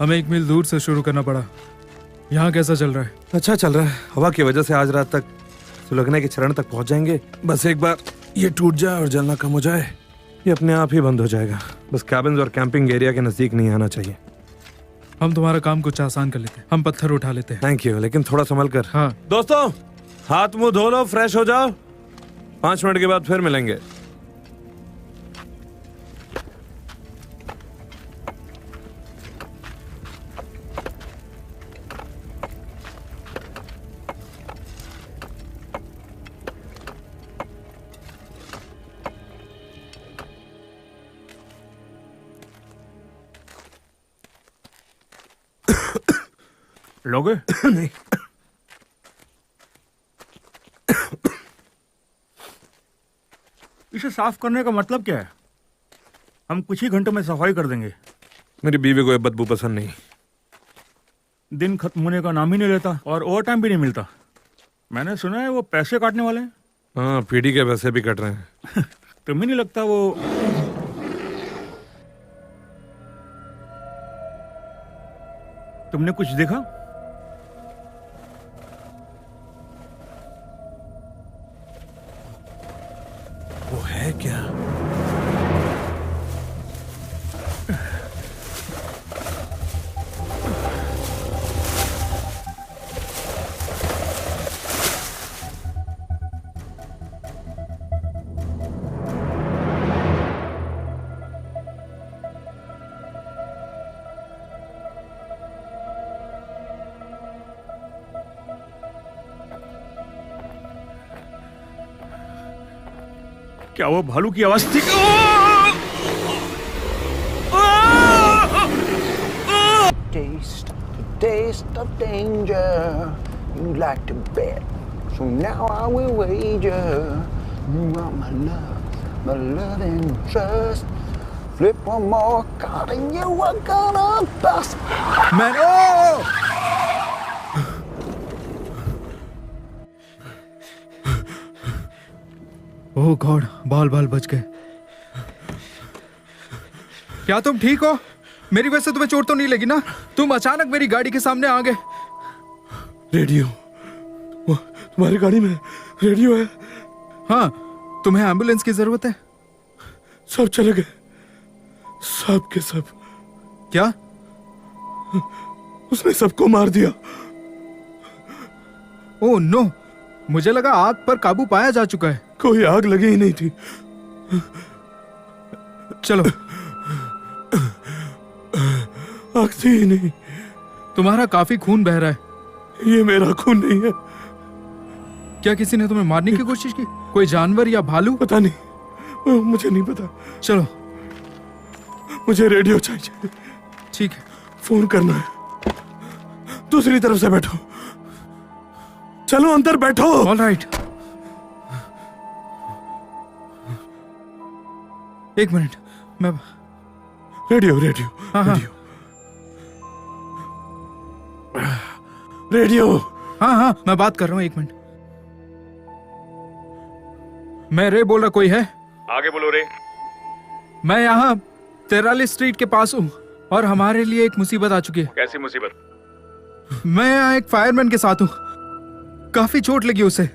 हमें 1 मील दूर से शुरू करना पड़ा। यहाँ कैसा चल रहा है? अच्छा चल रहा है। हवा की वजह से आज रात तक सुलगने के चरण तक पहुंच जाएंगे। बस एक बार ये टूट जाए और जलना कम हो जाए, ये अपने आप ही बंद हो जाएगा। बस कैबिन्स और कैंपिंग एरिया के नजदीक नहीं आना चाहिए। हम तुम्हारा काम कुछ आसान कर लेते हैं। हम पत्थर उठा लेते हैं। थैंक यू, लेकिन थोड़ा संभल कर। हाँ दोस्तों, हाथ मुंह धो लो, फ्रेश हो जाओ। 5 मिनट के बाद फिर मिलेंगे। लोगे? नहीं। इसे साफ करने का मतलब क्या है? हम कुछ ही घंटों में सफाई कर देंगे। मेरी बीवी को ये बदबू पसंद नहीं। दिन खत्म होने का नाम ही नहीं लेता और ओवर टाइम भी नहीं मिलता। मैंने सुना है वो पैसे काटने वाले हैं। हाँ, पीढ़ी के पैसे भी कट रहे हैं। तुम्हें नहीं लगता वो तुमने कुछ देखा? वो है क्या? क्या वो भालू की आवाज थी? Taste of danger. You like to bet, so now I will wager. You are my love and trust. Flip one more card and you are gonna bust. Man, oh God, बाल बच गए। क्या तुम ठीक हो? मेरी वजह से तुम्हें चोट तो नहीं लगी ना? तुम अचानक मेरी गाड़ी के सामने आ गए। रेडियो, तुम्हारी गाड़ी में रेडियो है? हाँ, तुम्हें एम्बुलेंस की जरूरत है? सब चले गए, सब के सब। क्या? उसने सबको मार दिया। ओह नो, मुझे लगा आग पर काबू पाया जा चुका है। कोई आग लगी ही नहीं थी। चलो। आग थी ही नहीं। तुम्हारा काफी खून बह रहा है। ये मेरा खून नहीं है। क्या किसी ने तुम्हें मारने की कोशिश की? कोई जानवर या भालू? पता नहीं, मुझे नहीं पता। चलो, मुझे रेडियो चाहिए। ठीक है। फोन करना है। दूसरी तरफ से बैठो। चलो अंदर बैठो। All right. एक मिनट, मैं रेडियो हाँ, रेडियो रेडियो। हाँ, मैं बात कर रहा हूँ। 1 मिनट। मैं रे बोल रहा, कोई है? आगे बोलो रे। मैं यहाँ 43 स्ट्रीट के पास हूँ और हमारे लिए एक मुसीबत आ चुकी है। कैसी मुसीबत? मैं यहाँ एक फायरमैन के साथ हूँ। काफी चोट लगी उसे।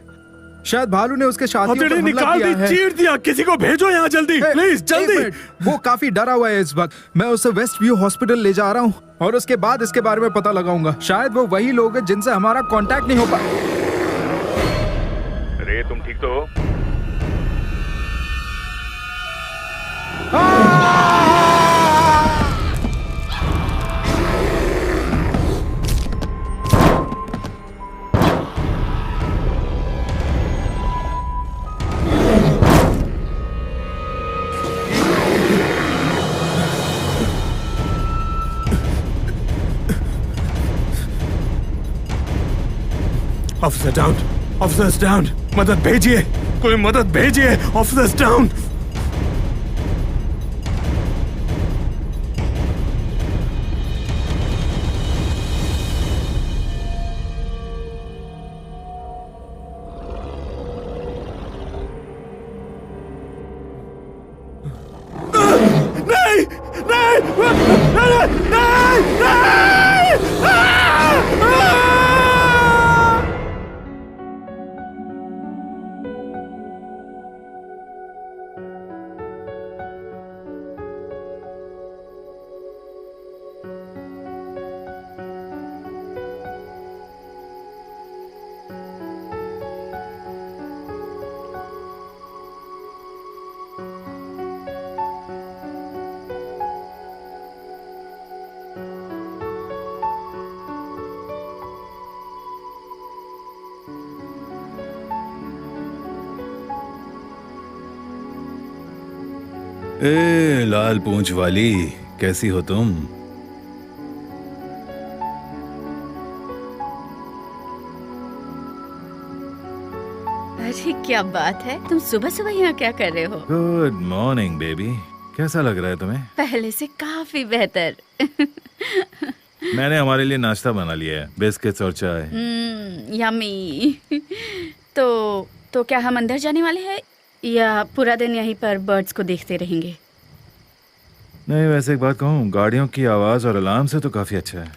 शायद भालू ने उसके साथियों पर हमला निकाल किया दी, है। चीर दिया। किसी को भेजो यहाँ जल्दी, प्लीज जल्दी। वो काफी डरा हुआ है इस वक्त। मैं उसे वेस्ट व्यू हॉस्पिटल ले जा रहा हूँ और उसके बाद इसके बारे में पता लगाऊंगा। शायद वो वही लोग हैं जिनसे हमारा कांटेक्ट नहीं हो पा। रे, तुम ठीक तो हो? Officer down, officers down. मदद भेजिए, कोई मदद भेजिए। Officers down. नहीं नहीं नहीं नहीं नहीं। ए लाल पूंछ वाली, कैसी हो तुम? अरे क्या बात है, तुम सुबह सुबह यहाँ क्या कर रहे हो? गुड मॉर्निंग बेबी, कैसा लग रहा है तुम्हें? पहले से काफी बेहतर। मैंने हमारे लिए नाश्ता बना लिया है, बिस्किट्स और चाय। यम्मी। तो क्या हम अंदर जाने वाले हैं या पूरा दिन यहीं पर बर्ड्स को देखते रहेंगे? नहीं, वैसे एक बात कहूँ, गाड़ियों की आवाज और अलार्म से तो काफी अच्छा है।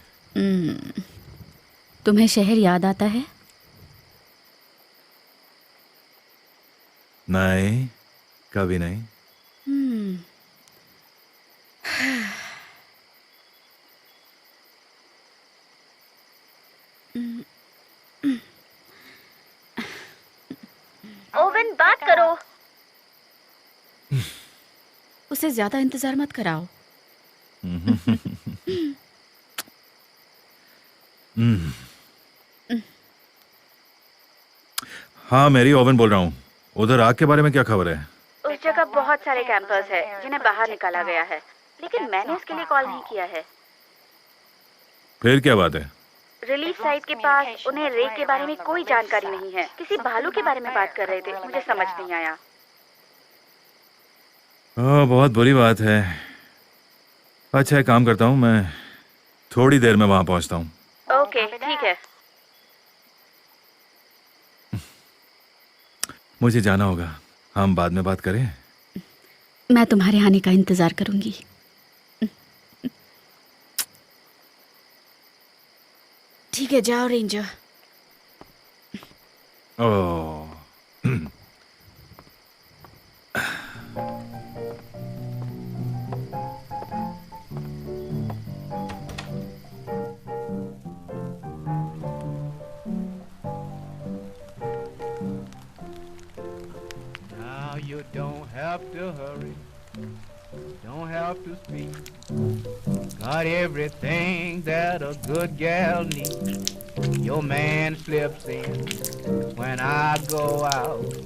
तुम्हें शहर याद आता है? नहीं, कभी नहीं। ओवन, बात करो। उसे ज्यादा इंतजार मत कराओ। हाँ, मेरी ओवन बोल रहा हूँ। उधर आग के बारे में क्या खबर है? उस जगह बहुत सारे कैंपर्स हैं जिन्हें बाहर निकाला गया है, लेकिन मैंने उसके लिए कॉल नहीं किया है। फिर क्या बात है? रिलीफ साइट के पास उन्हें रेक के बारे में कोई जानकारी नहीं है। किसी भालू के बारे में बात कर रहे थे, मुझे समझ नहीं आया। बहुत बुरी बात है। अच्छा, एक काम करता हूँ, मैं थोड़ी देर में वहां पहुंचता हूँ। ओके, ठीक है। मुझे जाना होगा, हम बाद में बात करें। मैं तुम्हारे आने का इंतजार करूंगी। ठीक है, जाओ ranger. Oh, Now you don't have to hurry, don't have to speed. Got everything that a good gal needs. Your man slips in when I go out.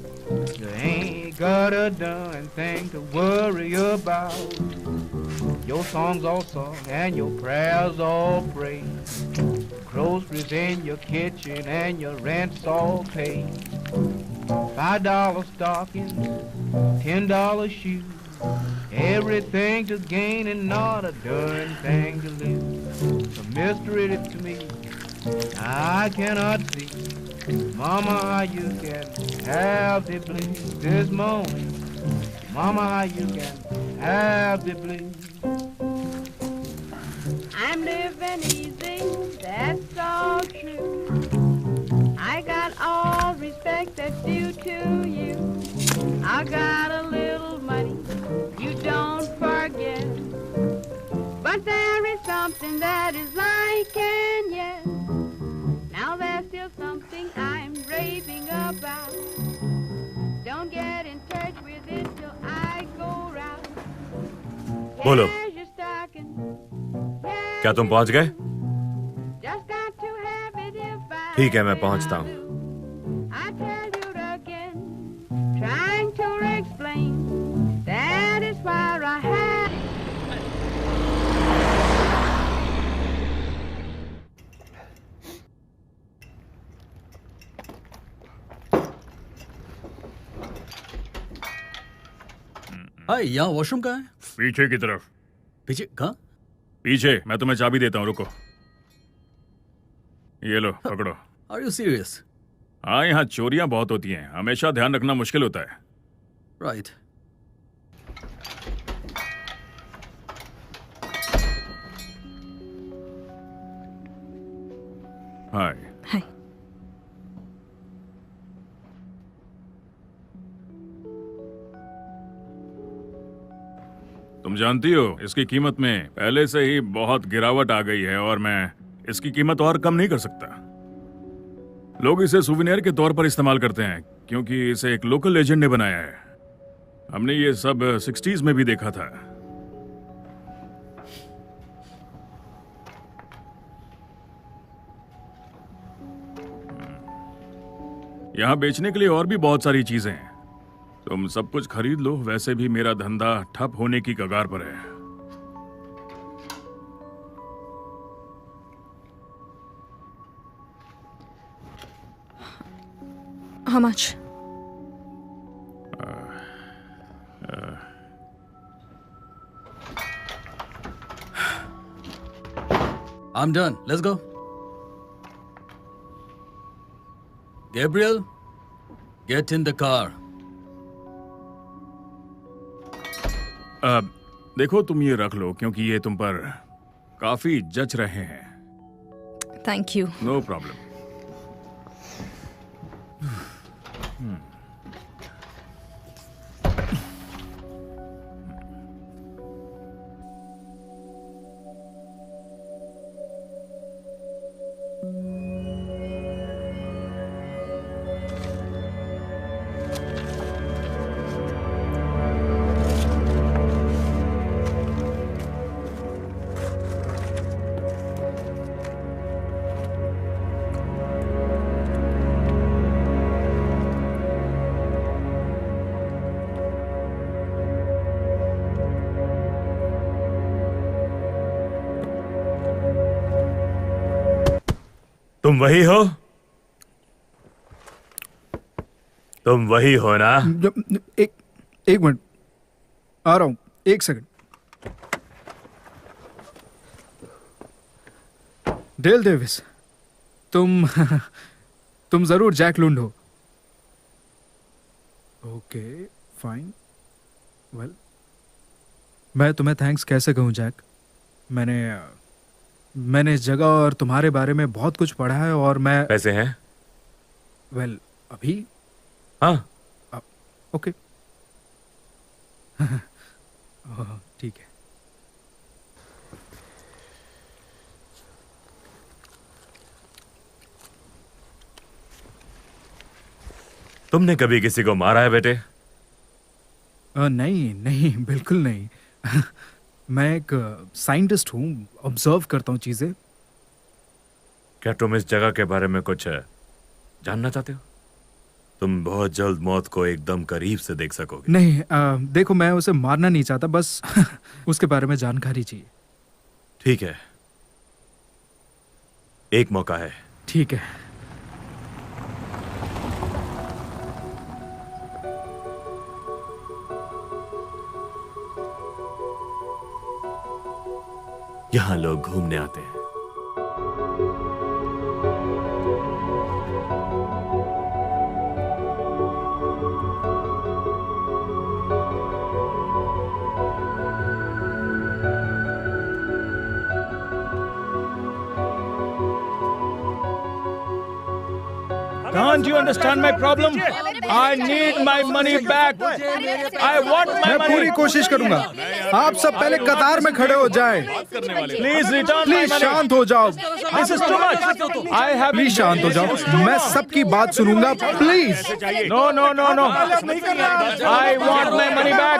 You ain't got a darn thing to worry about. Your songs all sung and your prayers all prayed. Groceries in your kitchen and your rent's all paid. $5 stockings, $10 shoes. Everything to gain and not a darn thing to lose. A mystery to me, I cannot see. Mama, how you can have the blues this morning. Mama, how you can have the blues. I'm living easy, that's all true. I got all respect that's due to you. I got a little money, you don't forget. But there is something that is like and yet. Now there's still something I'm raving about. Don't get in touch with it till I go round. बोलो। Here's your stocking. क्या तुम पहुंच गए? Just got to have it if I ठीक है, मैं पहुंचता हूँ। I tell you again, trying to explain, that is where I have. हाय, यहाँ वॉशरूम कहाँ है? पीछे की तरफ। पीछे कहाँ? पीछे, मैं तुम्हें चाबी देता हूँ, रुको। ये लो, पकड़ो। Are you serious? हाँ, यहाँ चोरियां बहुत होती हैं, हमेशा ध्यान रखना मुश्किल होता है। राइट। हाय। हाय। तुम जानती हो, इसकी कीमत में पहले से ही बहुत गिरावट आ गई है और मैं इसकी कीमत और कम नहीं कर सकता। लोग इसे सुवेनियर के तौर पर इस्तेमाल करते हैं क्योंकि इसे एक लोकल लेजेंड ने बनाया है। हमने ये सब 60s में भी देखा था। यहाँ बेचने के लिए और भी बहुत सारी चीजें हैं, तुम सब कुछ खरीद लो, वैसे भी मेरा धंधा ठप होने की कगार पर है। How much? I'm done. Let's go. Gabriel, get in the car. देखो तुम ये रख लो क्योंकि ये तुम पर काफी जच रहे हैं। Thank you. No problem. तुम वही हो? तुम वही हो ना? एक मिनट, आ रहा हूं, एक सेकंड। डेल डेविस, तुम जरूर जैक लुंड हो। ओके फाइन, वेल मैं तुम्हें थैंक्स कैसे कहूं जैक। मैंने इस जगह और तुम्हारे बारे में बहुत कुछ पढ़ा है और मैं कैसे हैं? वेल अभी हाँ ओके ठीक है। तुमने कभी किसी को मारा है बेटे? नहीं नहीं बिल्कुल नहीं मैं एक साइंटिस्ट हूँ, ऑब्जर्व करता हूँ चीजें। क्या तुम इस जगह के बारे में कुछ जानना चाहते हो? तुम बहुत जल्द मौत को एकदम करीब से देख सकोगे। नहीं देखो मैं उसे मारना नहीं चाहता, बस उसके बारे में जानकारी चाहिए। ठीक है, एक मौका है। ठीक है। यहां लोग घूमने आते हैं। Can't you understand my problem? I need my money back. I want my मैं money. पूरी कोशिश करूंगा। आप सब पहले कतार में खड़े हो जाएं। Please return my please money. शांत हो जाओ। This is too much. I have. Please शांत हो जाओ, मैं सबकी बात सुनूंगा। Please. No, no, no, no. I want my money back.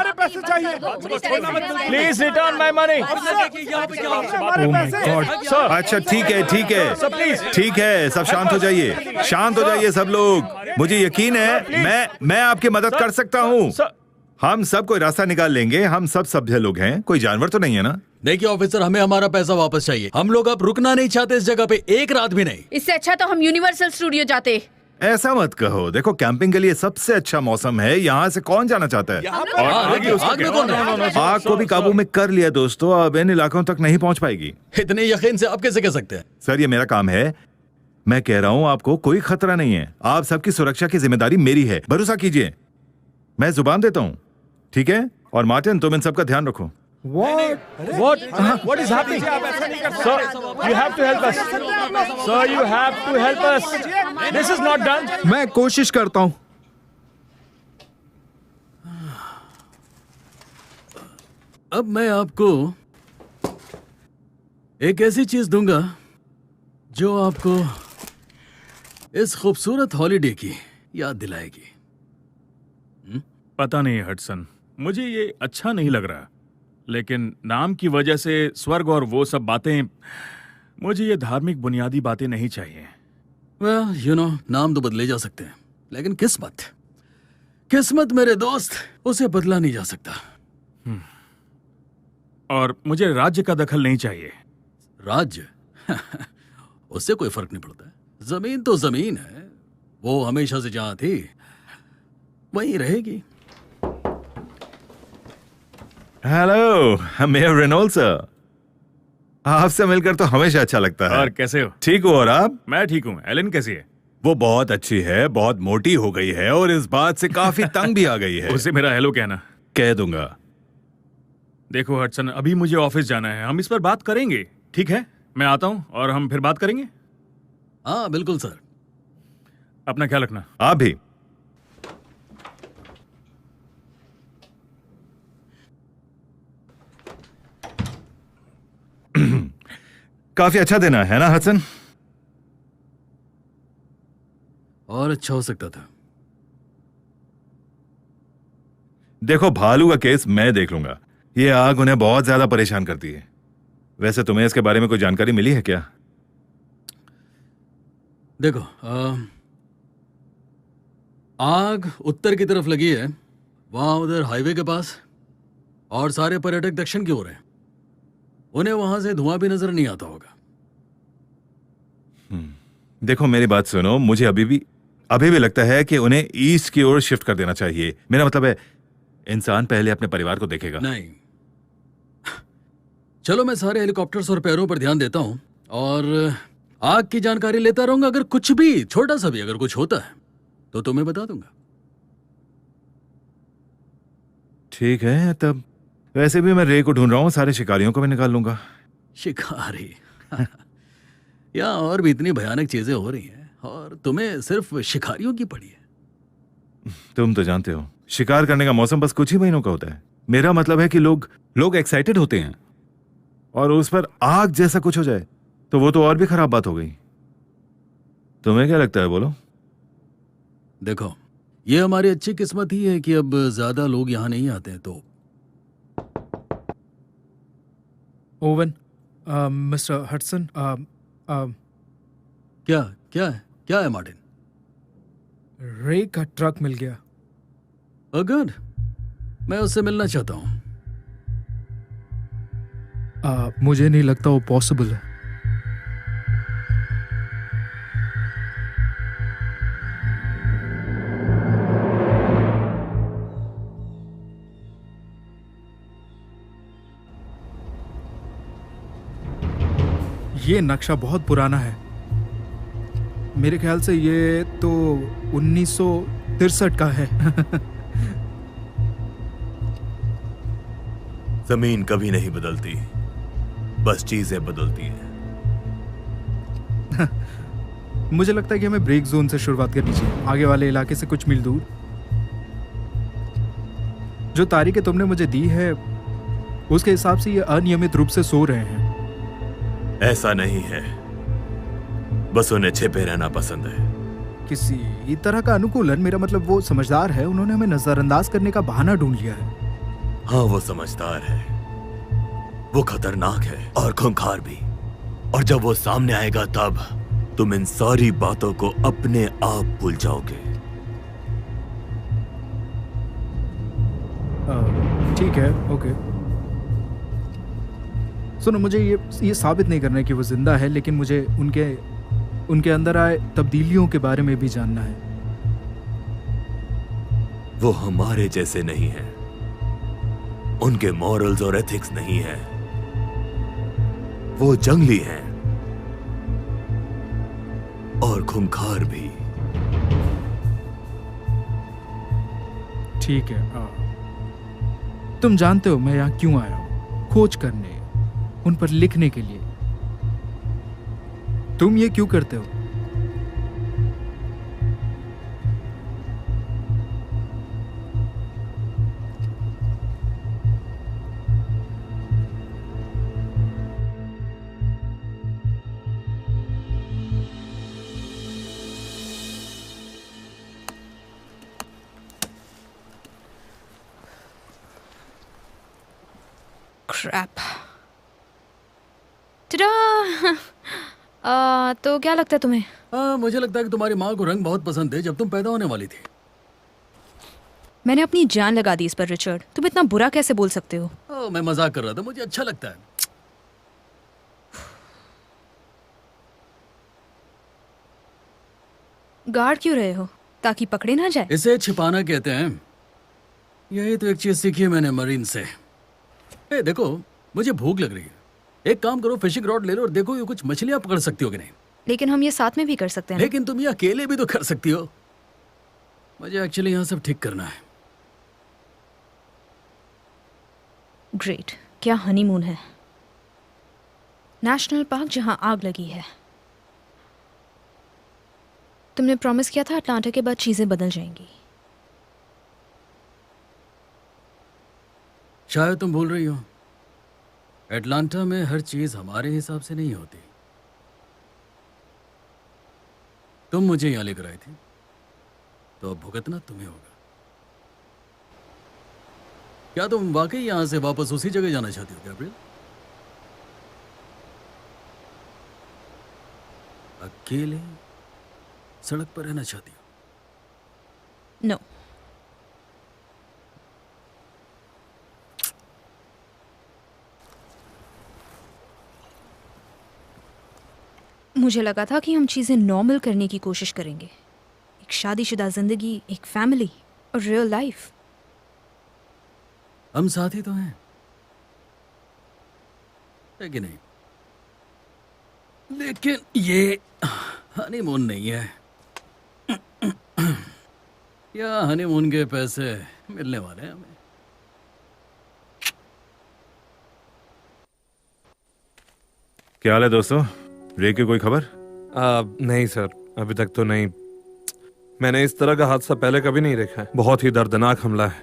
Please return my money. Oh my God. Sir. अच्छा ठीक है ठीक है Sir, please. ठीक है, सब शांत हो जाइए, शांत हो जाइए सब लोग। मुझे यकीन है मैं आपकी मदद कर सकता हूँ। Sir. हम सब कोई रास्ता निकाल लेंगे। हम सब सभ्य लोग हैं, कोई जानवर तो नहीं है ना? देखिए ऑफिसर, हमें हमारा पैसा वापस चाहिए। हम लोग अब रुकना नहीं चाहते इस जगह पे एक रात भी नहीं। इससे अच्छा तो हम यूनिवर्सल स्टूडियो जाते। ऐसा मत कहो, देखो कैंपिंग के लिए सबसे अच्छा मौसम है। यहाँ से कौन जाना चाहता है? और आग में कौन है? आग को भी काबू में कर लिया दोस्तों, अब इन इलाकों तक नहीं पहुंच पाएगी। इतने यकीन से आप कैसे कह सकते हैं? सर ये मेरा काम है, मैं कह रहा हूँ आपको कोई खतरा नहीं है। आप सबकी सुरक्षा की जिम्मेदारी मेरी है, भरोसा कीजिए। मैं जुबान देता हूँ, ठीक है? और मार्टिन तुम इन सबका ध्यान रखो। What is happening? Sir, you have to help us. Sir, you have to help us. This is not done. मैं कोशिश करता हूँ। अब मैं आपको एक ऐसी चीज दूंगा जो आपको इस खूबसूरत हॉलिडे की याद दिलाएगी। पता नहीं हडसन, मुझे ये अच्छा नहीं लग रहा, लेकिन नाम की वजह से स्वर्ग और वो सब बातें, मुझे ये धार्मिक बुनियादी बातें नहीं चाहिए। वेल यू नो, नाम तो बदले जा सकते हैं, लेकिन किस्मत किस्मत मेरे दोस्त, उसे बदला नहीं जा सकता। और मुझे राज्य का दखल नहीं चाहिए। राज्य उससे कोई फर्क नहीं पड़ता। जमीन तो जमीन है, वो हमेशा से जहां थी वहीं रहेगी। हेलो मेयर रेनॉल्ड सर, आपसे मिलकर तो हमेशा अच्छा लगता है। और कैसे हो? ठीक हो? और आप? मैं ठीक हूँ। एलन कैसी है? वो बहुत अच्छी है, बहुत मोटी हो गई है और इस बात से काफी तंग भी आ गई है। उसे मेरा हेलो कहना। कह दूंगा। देखो हडसन, अभी मुझे ऑफिस जाना है, हम इस पर बात करेंगे, ठीक है? मैं आता हूँ और हम फिर बात करेंगे। हाँ बिल्कुल सर। अपना ख्याल रखना। आप भी। काफी अच्छा देना है ना हसन? और अच्छा हो सकता था। देखो भालू का केस मैं देख लूंगा, ये आग उन्हें बहुत ज्यादा परेशान करती है। वैसे तुम्हें इसके बारे में कोई जानकारी मिली है क्या? देखो आग उत्तर की तरफ लगी है, वहां उधर हाईवे के पास, और सारे पर्यटक दक्षिण की ओर हैं। उन्हें वहां से धुआं भी नजर नहीं आता होगा। देखो मेरी बात सुनो, मुझे अभी भी लगता है कि उन्हें ईस्ट की ओर शिफ्ट कर देना चाहिए। मेरा मतलब है, इंसान पहले अपने परिवार को देखेगा। नहीं, चलो मैं सारे हेलीकॉप्टर्स और पैरों पर ध्यान देता हूं और आग की जानकारी लेता रहूंगा। अगर कुछ भी, छोटा सा भी अगर कुछ होता है तो तुम्हें बता दूंगा। ठीक है, तब वैसे भी मैं रे को ढूंढ रहा हूँ, सारे शिकारियों को मैं निकाल लूंगा। शिकारी यहाँ और भी इतनी भयानक चीजें हो रही हैं और तुम्हें सिर्फ शिकारियों की पड़ी है। तुम तो जानते हो, शिकार करने का मौसम बस कुछ ही महीनों का होता है। मेरा मतलब है कि लोग एक्साइटेड होते हैं और उस पर आग जैसा कुछ हो जाए तो वो तो और भी खराब बात हो गई। तुम्हें क्या लगता है, बोलो? देखो, ये हमारी अच्छी किस्मत ही है कि अब ज्यादा लोग यहाँ नहीं आते हैं। तो ओवन, मिस्टर हडसन, क्या है मार्टिन? रे का ट्रक मिल गया। गुड, मैं उससे मिलना चाहता हूँ। मुझे नहीं लगता वो पॉसिबल है। ये नक्शा बहुत पुराना है, मेरे ख्याल से ये तो 1963 का है। जमीन कभी नहीं बदलती, बस चीजें बदलती हैं। मुझे लगता है कि हमें ब्रेक जोन से शुरुआत करनी चाहिए, आगे वाले इलाके से कुछ मील दूर। जो तारीखें तुमने मुझे दी है उसके हिसाब से ये अनियमित रूप से सो रहे हैं। ऐसा नहीं है, बस उन्हें छिपे रहना पसंद है। किसी तरह का अनुकूलन, मेरा मतलब वो समझदार है, उन्होंने हमें नजरअंदाज करने का बहाना ढूंढ लिया है। हाँ, वो समझदार है, वो खतरनाक है और खूंखार भी। और जब वो सामने आएगा तब तुम इन सारी बातों को अपने आप भूल जाओगे। ठीक है, ओके। सुनो, मुझे ये साबित नहीं करना है कि वो जिंदा है, लेकिन मुझे उनके अंदर आए तब्दीलियों के बारे में भी जानना है। वो हमारे जैसे नहीं है, उनके मॉरल्स और एथिक्स नहीं है, वो जंगली हैं और खूंखार भी। ठीक है, तुम जानते हो मैं यहाँ क्यों आया हूँ? खोज करने, उन पर लिखने के लिए। तुम ये क्यों करते हो? Crap. तो क्या लगता है तुम्हें? मुझे लगता है कि तुम्हारी माँ को रंग बहुत पसंद है जब तुम पैदा होने वाली थी। मैंने अपनी जान लगा दी इस पर रिचर्ड। तुम इतना बुरा कैसे बोल सकते हो? मैं मजाक कर रहा था, मुझे अच्छा लगता है। गार्ड क्यों रहे हो? ताकि पकड़े ना जाए? इसे छिपाना कहते हैं। यही तो एक चीज सीखी है मैंने मरीन से। ए देखो, मुझे भूख लग रही है। एक काम करो, फिशिंग रॉड ले लो और देखो ये कुछ मछलियां पकड़ सकती हो कि नहीं। लेकिन हम ये साथ में भी कर सकते हैं। लेकिन तुम ये अकेले भी तो कर सकती हो। मुझे एक्चुअली यहाँ सब ठीक करना है। ग्रेट, क्या हनीमून है। नेशनल पार्क जहां आग लगी है। तुमने प्रॉमिस किया था अटलांटा के बाद चीजें बदल जाएंगी। शायद तुम भूल रही हो, एटलांटा में हर चीज हमारे हिसाब से नहीं होती। तुम मुझे यहाँ लेकर आई थी, तो अब भुगतना तुम्हें होगा। क्या तुम वाकई यहां से वापस उसी जगह जाना चाहती हो गैब्रियल? अकेले सड़क पर रहना चाहती हो? नो। मुझे लगा था कि हम चीजें नॉर्मल करने की कोशिश करेंगे। एक शादीशुदा जिंदगी, एक फैमिली और रियल लाइफ। हम साथ ही तो हैं, है कि नहीं? लेकिन ये हनीमून नहीं है। या हनीमून के पैसे मिलने वाले हैं हमें। क्या हाल है दोस्तों? रे की कोई खबर? नहीं सर, अभी तक तो नहीं। मैंने इस तरह का हादसा पहले कभी नहीं देखा है। बहुत ही दर्दनाक हमला है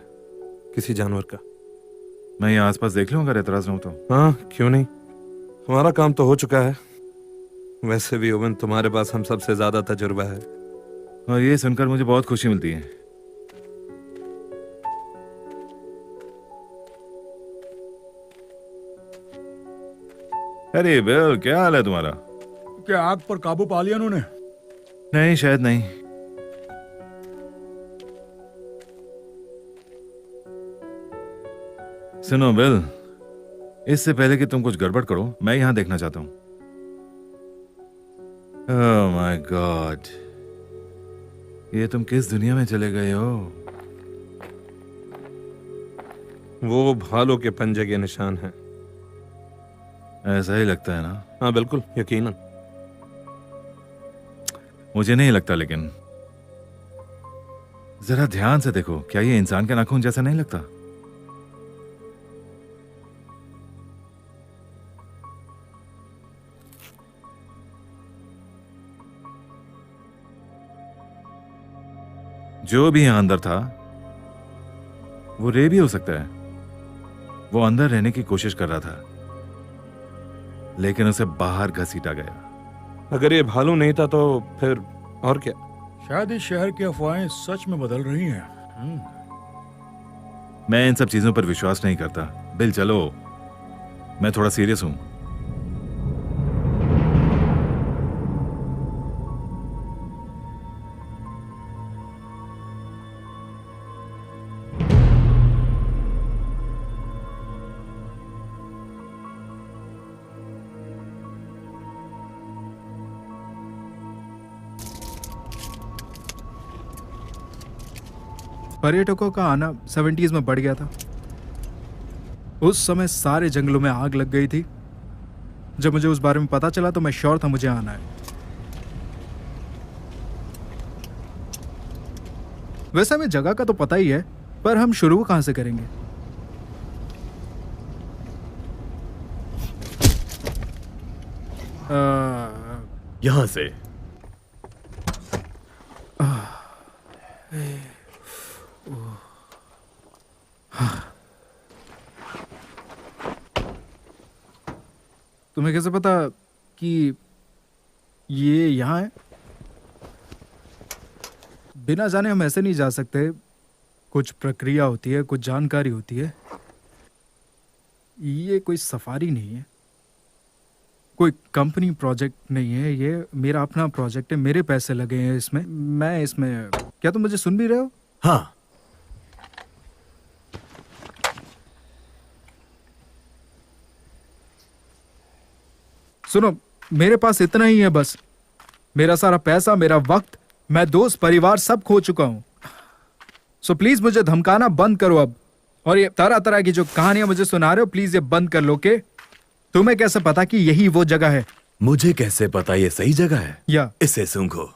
किसी जानवर का। मैं यहाँ आसपास देख लूँ अगर एतराज ना हो तो। हाँ, क्यों नहीं। हमारा काम तो हो चुका है। वैसे भी ओवन, तुम्हारे पास हम सबसे ज्यादा तजुर्बा है। और ये सुनकर मुझे बहुत खुशी मिलती है। अरे बिल, क्या हाल है तुम्हारा? क्या आग पर काबू पा लिया उन्होंने? नहीं, शायद नहीं। सुनो बिल, इससे पहले कि तुम कुछ गड़बड़ करो, मैं यहां देखना चाहता हूं। ओह माय गॉड, ये तुम किस दुनिया में चले गए हो? वो भालू के पंजे के निशान हैं। ऐसा ही लगता है ना? हाँ बिल्कुल, यकीनन। मुझे नहीं लगता, लेकिन जरा ध्यान से देखो। क्या ये इंसान के नाखून जैसा नहीं लगता? जो भी यहां अंदर था वो रे भी हो सकता है। वो अंदर रहने की कोशिश कर रहा था, लेकिन उसे बाहर घसीटा गया। अगर ये भालू नहीं था तो फिर और क्या? शायद इस शहर की अफवाहें सच में बदल रही हैं। मैं इन सब चीजों पर विश्वास नहीं करता। बिल चलो, मैं थोड़ा सीरियस हूं। पर्यटकों का आना 70s में बढ़ गया था। उस समय सारे जंगलों में आग लग गई थी। जब मुझे उस बारे में पता चला तो मैं श्योर था मुझे आना है। वैसे हमें जगह का तो पता ही है, पर हम शुरू कहां से करेंगे? यहां से। तुम्हें कैसे पता कि ये यहाँ है? बिना जाने हम ऐसे नहीं जा सकते। कुछ प्रक्रिया होती है, कुछ जानकारी होती है। ये कोई सफारी नहीं है, कोई कंपनी प्रोजेक्ट नहीं है। ये मेरा अपना प्रोजेक्ट है, मेरे पैसे लगे हैं इसमें। मैं इसमें, क्या तुम मुझे सुन भी रहे हो? हाँ, सुनो, मेरे पास इतना ही है बस। मेरा सारा पैसा, मेरा वक्त, मैं दोस्त, परिवार सब खो चुका हूं। सो प्लीज मुझे धमकाना बंद करो अब। और ये तरह तरह की जो कहानियां मुझे सुना रहे हो, प्लीज ये बंद कर लो। के तुम्हें कैसे पता कि यही वो जगह है? मुझे कैसे पता ये सही जगह है? या इसे सूंघो।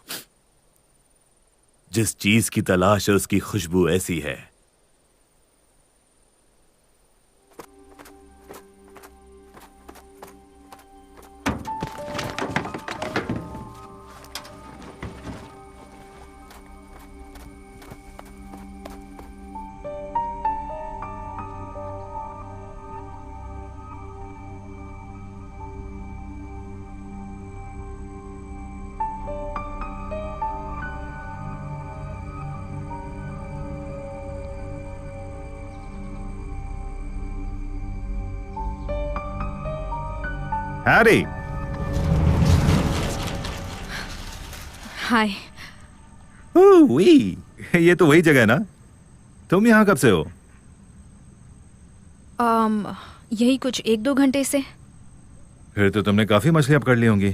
जिस चीज की तलाश है उसकी खुशबू ऐसी है। हैरी, हाय। ये तो वही जगह है ना? तुम यहाँ कब से हो? यही कुछ 1-2 घंटे से। फिर तो तुमने काफी मछलियां पकड़ ली होंगी।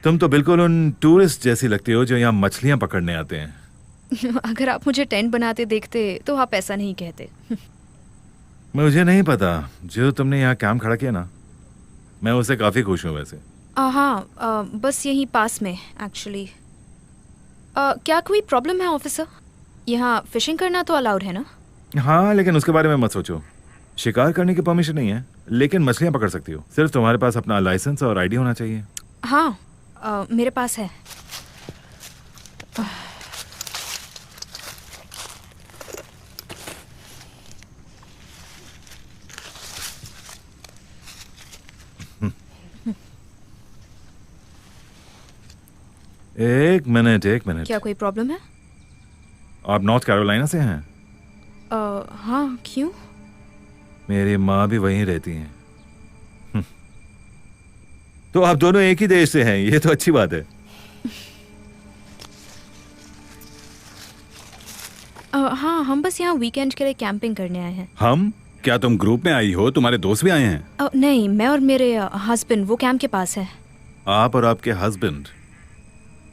तुम तो बिल्कुल उन टूरिस्ट जैसी लगती हो जो यहाँ मछलियां पकड़ने आते हैं। अगर आप मुझे टेंट बनाते देखते तो आप ऐसा नहीं कहते। मुझे नहीं पता, जो तुमने यहाँ कैंप खड़ा किया ना, मैं उससे काफी खुश हूँ वैसे। हाँ, बस यहीं पास में एक्चुअली। क्या कोई प्रॉब्लम है ऑफिसर? यहाँ फिशिंग करना तो अलाउड है ना? हाँ, लेकिन उसके बारे में मत सोचो। शिकार करने की परमिशन नहीं है, लेकिन मछलियां पकड़ सकती हो। सिर्फ तुम्हारे पास अपना लाइसेंस और आईडी होना चाहिए। हाँ, मेरे पास है। एक मिनट। क्या कोई प्रॉब्लम है? आप नॉर्थ कैरोलिना से हैं? हाँ, क्यों? मेरी माँ भी वहीं रहती हैं। तो आप दोनों एक ही देश से हैं, ये तो अच्छी बात है। हाँ, हम बस यहाँ वीकेंड के लिए कैंपिंग करने आए हैं। हम? क्या तुम ग्रुप में आई हो? तुम्हारे दोस्त भी आए हैं? नहीं, मैं और मेरे हस्बैंड वो कैंप के पास है। आप और आपके हस्बैंड?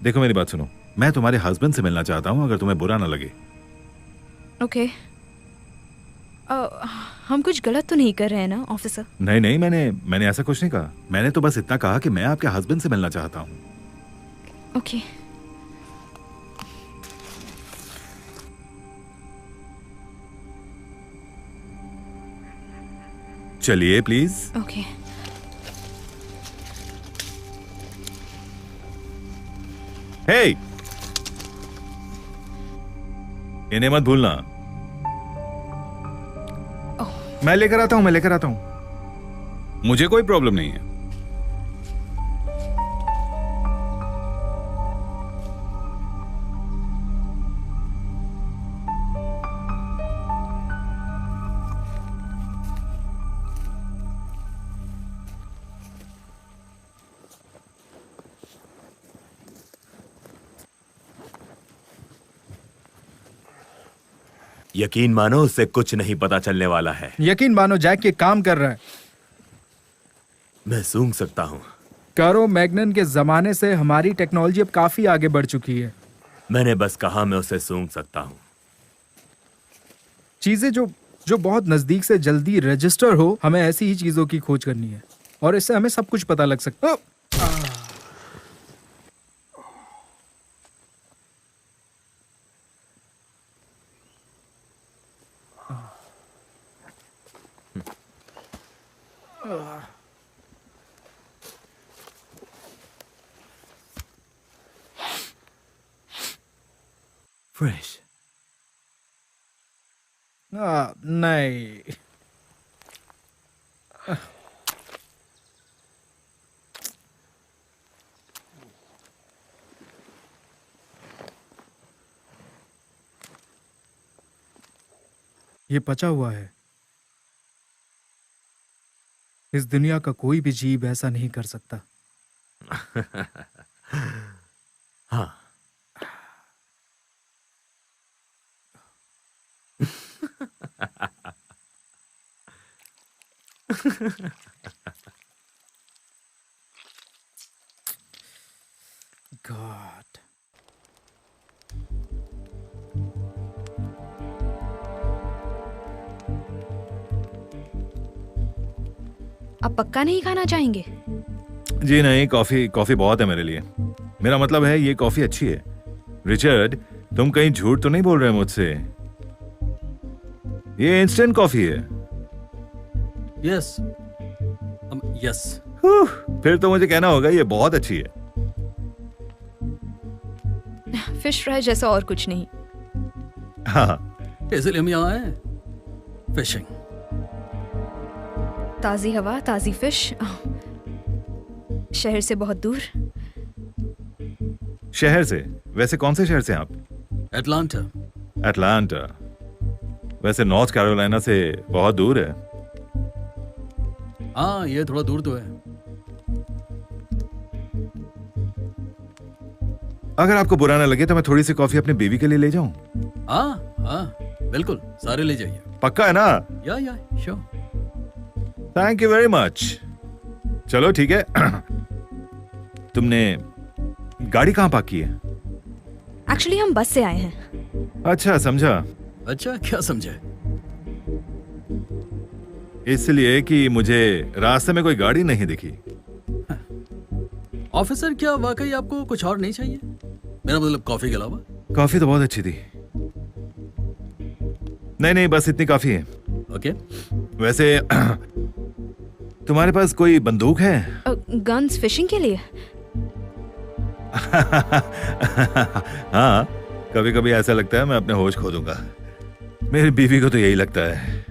देखो मेरी बात सुनो, मैं तुम्हारे हस्बैंड से मिलना चाहता हूँ, अगर तुम्हें बुरा ना लगे। ओके। हम कुछ गलत तो नहीं कर रहे हैं ना ऑफिसर? नहीं, मैंने ऐसा कुछ नहीं कहा। मैंने तो बस इतना कहा कि मैं आपके हस्बैंड से मिलना चाहता हूँ। ओके। चलिए प्लीज। ओके। हे, इन्हें मत भूलना। मैं लेकर आता हूं। मुझे कोई प्रॉब्लम नहीं है। यकीन मानो उससे कुछ नहीं पता चलने वाला है। यकीन मानो जैक ये काम कर रहा है। मैं सूंघ सकता हूं। कारो मैग्नन के जमाने से हमारी टेक्नोलॉजी अब काफी आगे बढ़ चुकी है। मैंने बस कहा मैं उसे सूंघ सकता हूं। चीजें जो बहुत नजदीक से जल्दी रजिस्टर हो, हमें ऐसी ही चीजों की खोज करनी है, और इससे हमें सब कुछ पता लग सकता है। फ्रेश। नहीं। ये पचा हुआ है। इस दुनिया का कोई भी जीव ऐसा नहीं कर सकता। हाँ। आप पक्का नहीं खाना चाहेंगे? जी नहीं, कॉफी कॉफी बहुत है मेरे लिए। मेरा मतलब है ये कॉफी अच्छी है। रिचर्ड, तुम कहीं झूठ तो नहीं बोल रहे मुझसे? ये इंस्टेंट कॉफी है। Yes yes. फिर तो मुझे कहना होगा ये बहुत अच्छी है। फिश फ्राई जैसा और कुछ नहीं। हाँ, इसलिए हम यहाँ आए, फिशिंग। ताजी हवा, ताजी फिश, शहर से बहुत दूर। शहर से? वैसे कौन से शहर से आप? एटलांटा। एटलांटा? वैसे नॉर्थ कैरोलिना से बहुत दूर है। हाँ, ये थोड़ा दूर तो है। अगर आपको बुरा ना लगे तो मैं थोड़ी सी कॉफी अपनी बीवी के लिए ले जाऊं? हाँ हाँ, बिल्कुल, सारे ले जाइए। पक्का है ना? या sure. Thank you very much. चलो ठीक है। तुमने गाड़ी कहाँ पार्क की है? एक्चुअली हम बस से आए हैं। अच्छा, समझा। अच्छा, क्या समझे? इसलिए कि मुझे रास्ते में कोई गाड़ी नहीं दिखी। ऑफिसर, क्या वाकई आपको कुछ और नहीं चाहिए? मेरा मतलब कॉफी के अलावा? कॉफी तो बहुत अच्छी थी। नहीं, बस इतनी काफी है। ओके। वैसे तुम्हारे पास कोई बंदूक है? गन्स फिशिंग के लिए? हाँ, कभी कभी ऐसा लगता है मैं अपने होश खो दूंगा। मेरी बीवी को तो यही लगता है।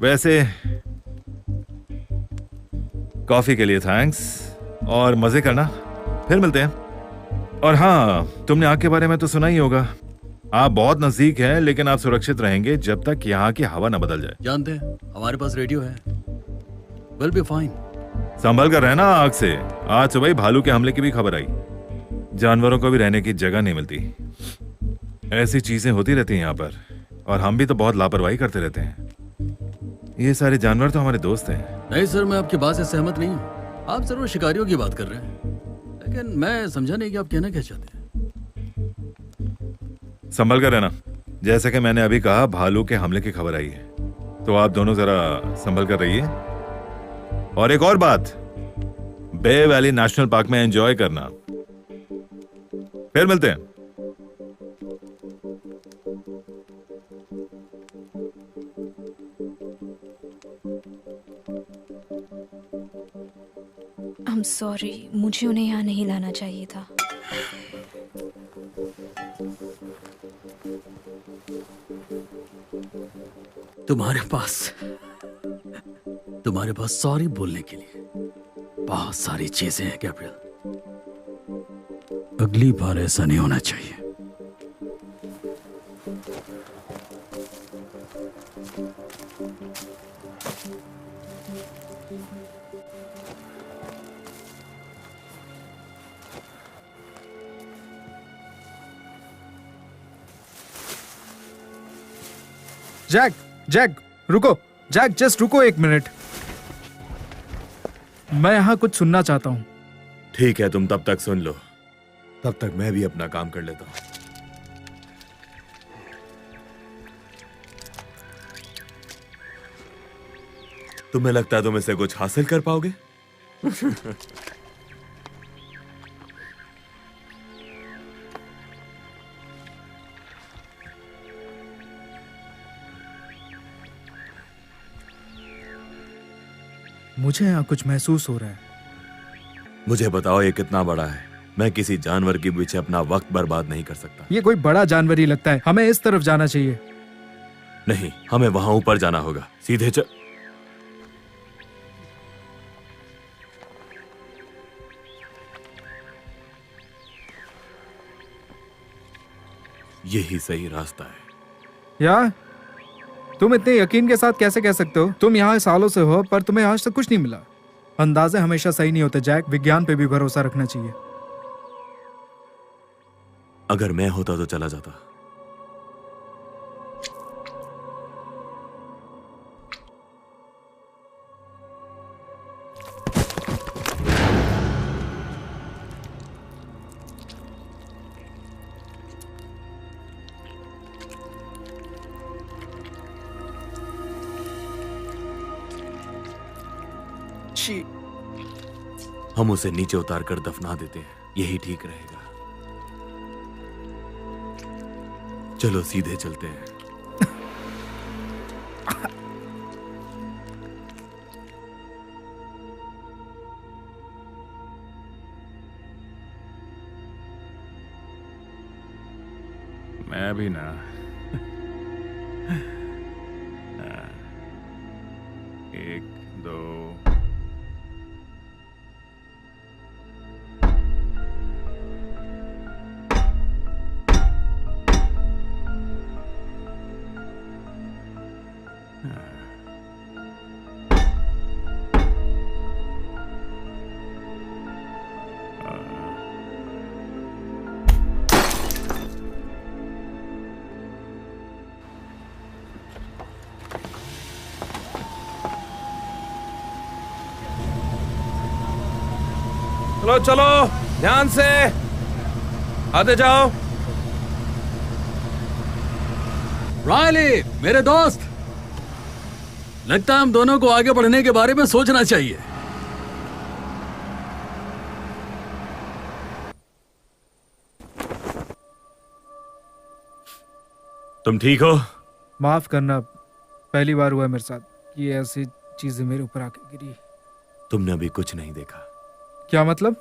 वैसे कॉफी के लिए थैंक्स और मजे करना, फिर मिलते हैं। और हाँ, तुमने आग के बारे में तो सुना ही होगा। आप बहुत नजदीक हैं, लेकिन आप सुरक्षित रहेंगे जब तक यहाँ की हवा न बदल जाए। जानते हैं, हमारे पास रेडियो है। Will be fine. संभल कर रहना आग से। आज सुबह ही भालू के हमले की भी खबर आई। जानवरों को भी रहने की जगह नहीं मिलती। ऐसी चीजें होती रहती हैं यहाँ पर, और हम भी तो बहुत लापरवाही करते रहते हैं। ये सारे जानवर तो हमारे दोस्त हैं। नहीं सर, मैं आपकी बात से सहमत नहीं हूँ। आप जरूर शिकारियों की बात कर रहे हैं, लेकिन मैं समझा नहीं कि आप कहना क्या चाहते हैं। संभल कर रहना। जैसा कि मैंने अभी कहा, भालू के हमले की खबर आई है, तो आप दोनों जरा संभल कर रहिए। और एक और बात, बे वैली नेशनल पार्क में एंजॉय करना। फिर मिलते हैं। I'm sorry, मुझे उन्हें यहाँ नहीं लाना चाहिए था। तुम्हारे पास सॉरी बोलने के लिए बहुत सारी चीजें हैं गैब्रियल। अगली बार ऐसा नहीं होना चाहिए। जैक रुको। जैक, जस्ट रुको एक मिनट। मैं यहाँ कुछ सुनना चाहता हूँ। ठीक है, तुम तब तक सुन लो, तब तक मैं भी अपना काम कर लेता हूँ। तुम्हें लगता है तुम इससे कुछ हासिल कर पाओगे? मुझे यहाँ कुछ महसूस हो रहा है। मुझे बताओ, ये कितना बड़ा है? मैं किसी जानवर के पीछे अपना वक्त बर्बाद नहीं कर सकता। ये कोई बड़ा जानवर ही लगता है। हमें इस तरफ जाना चाहिए। नहीं, हमें वहां ऊपर जाना होगा। सीधे यही सही रास्ता है। यार, तुम इतने यकीन के साथ कैसे कह सकते हो? तुम यहाँ सालों से हो, पर तुम्हें आज तक कुछ नहीं मिला। अंदाजे हमेशा सही नहीं होते जैक। विज्ञान पे भी भरोसा रखना चाहिए। अगर मैं होता तो चला जाता। छी। हम उसे नीचे उतार कर दफना देते हैं, यही ठीक रहेगा। चलो सीधे चलते हैं। मैं भी ना। एक दो चलो चलो, ध्यान से आते जाओ। रायली, मेरे दोस्त, लगता है हम दोनों को आगे बढ़ने के बारे में सोचना चाहिए। तुम ठीक हो? माफ करना, पहली बार हुआ है मेरे साथ ये ऐसी चीजें मेरे ऊपर आके गिरी। तुमने अभी कुछ नहीं देखा। क्या मतलब?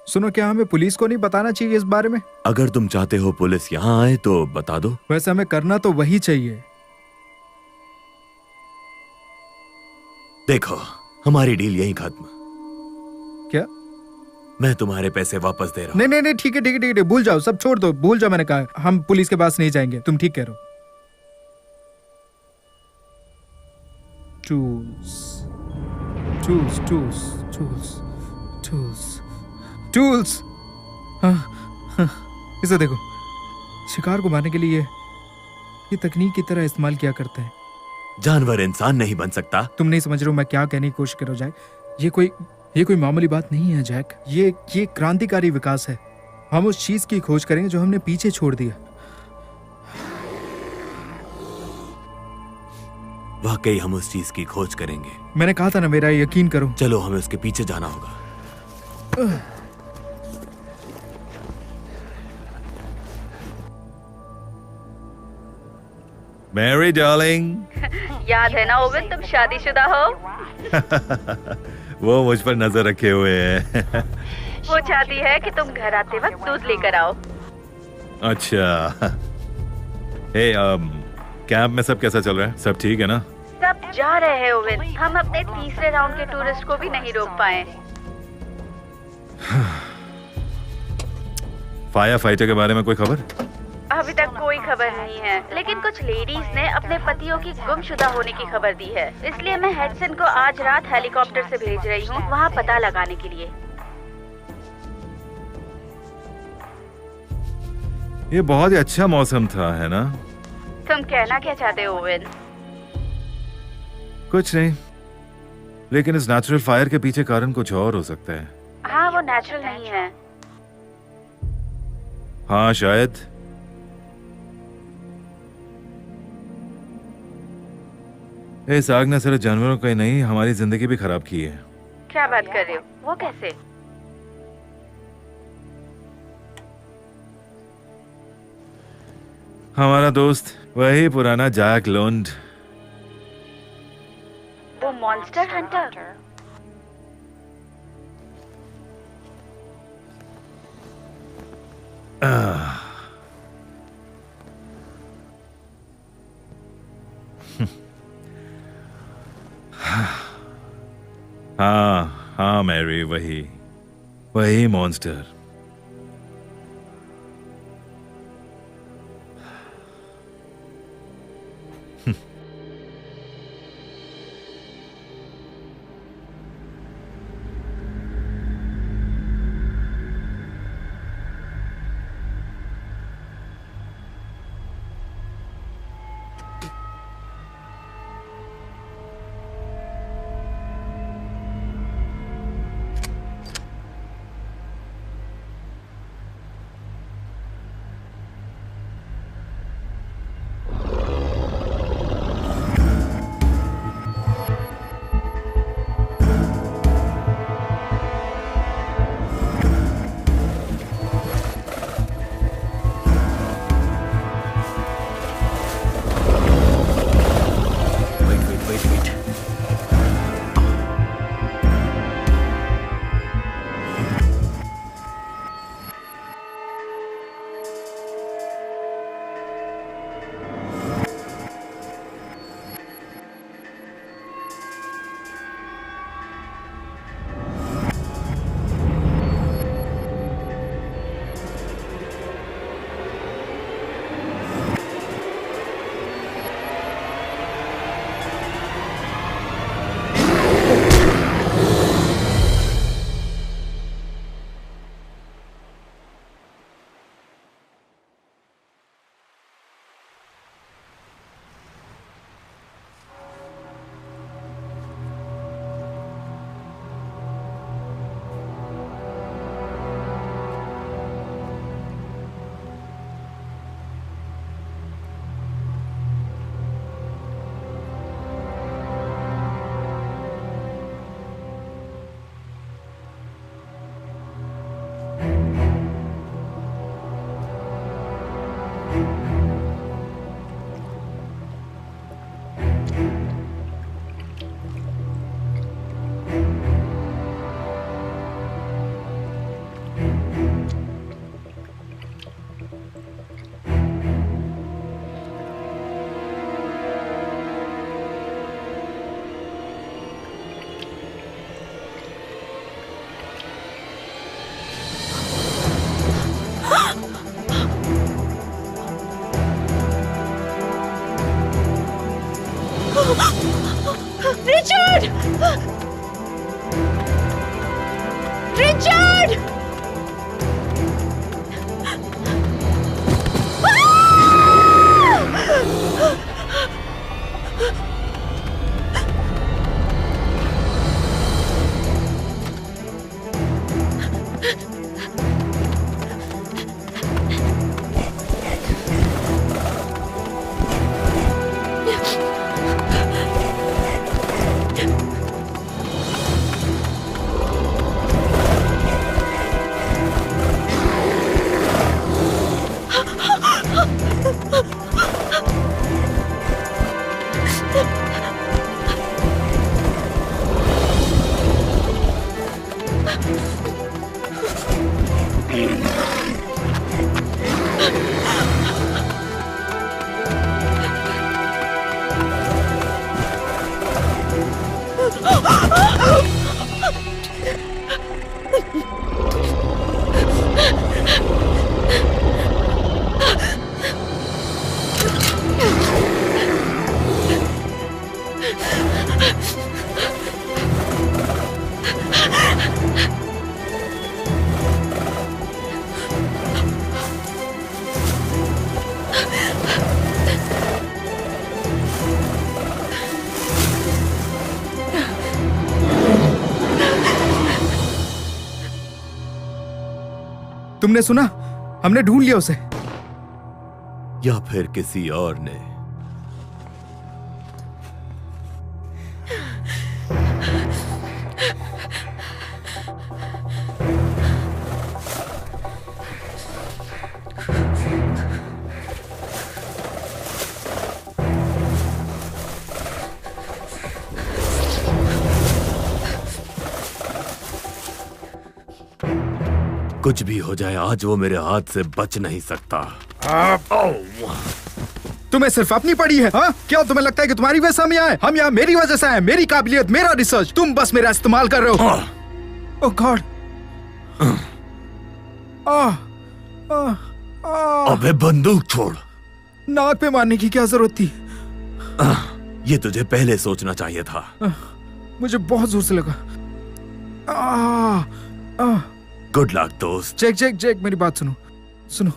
सुनो, क्या हमें पुलिस को नहीं बताना चाहिए इस बारे में? अगर तुम चाहते हो पुलिस यहाँ आए तो बता दो। वैसे हमें करना तो वही चाहिए। देखो, हमारी डील यहीं खत्म। क्या? मैं तुम्हारे पैसे वापस दे रहा हूँ। नहीं नहीं नहीं, ठीक है ठीक है ठीक है, भूल जाओ, सब छोड़ दो, भूल जाओ। मैंने कहा हम पुलिस के पास नहीं जाएंगे। तुम ठीक कह रहे हो। Tools tools tools tools tools tools. हाँ, इसे देखो, शिकार को मारने के लिए ये तकनीक की तरह इस्तेमाल किया करते हैं। जानवर इंसान नहीं बन सकता। तुम नहीं समझ रहे हो मैं क्या कहने की कोशिश कर रहा हूं जैक। ये कोई मामूली बात नहीं है जैक। ये क्रांतिकारी विकास है। हम उस चीज की खोज करेंगे जो हमने पीछे छोड़ दिया। वाकई हम उस चीज की खोज करेंगे। मैंने कहा था ना, मेरा यकीन करो। चलो, हमें उसके पीछे जाना होगा। Mary darling. याद है ना ओवन, तुम शादीशुदा हो? वो मुझ पर नजर रखे हुए है। वो चाहती है कि तुम घर आते वक्त दूध लेकर आओ। अच्छा। हे, कैंप में सब कैसा चल रहा है? सब ठीक है ना? सब जा रहे हैं ओवन। हम अपने तीसरे राउंड के टूरिस्ट को भी नहीं रोक पाए। फायर फाइटर के बारे में कोई खबर? अभी तक कोई खबर नहीं है, लेकिन कुछ लेडीज ने अपने पतियों की गुमशुदा होने की खबर दी है। इसलिए मैं हेडसन को आज रात हेलीकॉप्टर से भेज रही हूँ वहाँ पता लगाने के लिए। ये बहुत ही अच्छा मौसम था, है ना? तुम कहना क्या चाहते हो ओवन? कुछ नहीं, लेकिन इस नेचुरल फायर के पीछे कारण कुछ और हो सकता है। हाँ, वो नेचुरल नहीं है। हाँ, शायद। इस आग ने सिर्फ जानवरों का ही नहीं, हमारी जिंदगी भी खराब की है। क्या बात कर रहे हो? वो कैसे? हमारा दोस्त, वही पुराना जैक लोन्ड। वो मॉन्स्टर हंटर? हाँ मैरी, वही मॉन्स्टर। Richard! Richard! तुमने सुना? हमने ढूंढ लिया उसे। या फिर किसी और ने? कुछ भी हो जाए, आज वो मेरे हाथ से बच नहीं सकता। तुम्हें सिर्फ अपनी पड़ी है, हाँ? क्या तुम्हें लगता है कि तुम्हारी वजह से हम यहाँ हैं? हम यहाँ मेरी वजह से आए, मेरी काबिलियत, मेरा रिसर्च। तुम बस मेरा इस्तेमाल कर रहे हो। ओह गॉड। अबे बंदूक छोड़। नाक पे मारने की क्या जरूरत थी? ये तुझे पहले सोचना चाहिए था। मुझे बहुत जोर से लगा। गुड लक दोस्त। जैक मेरी बात सुनो।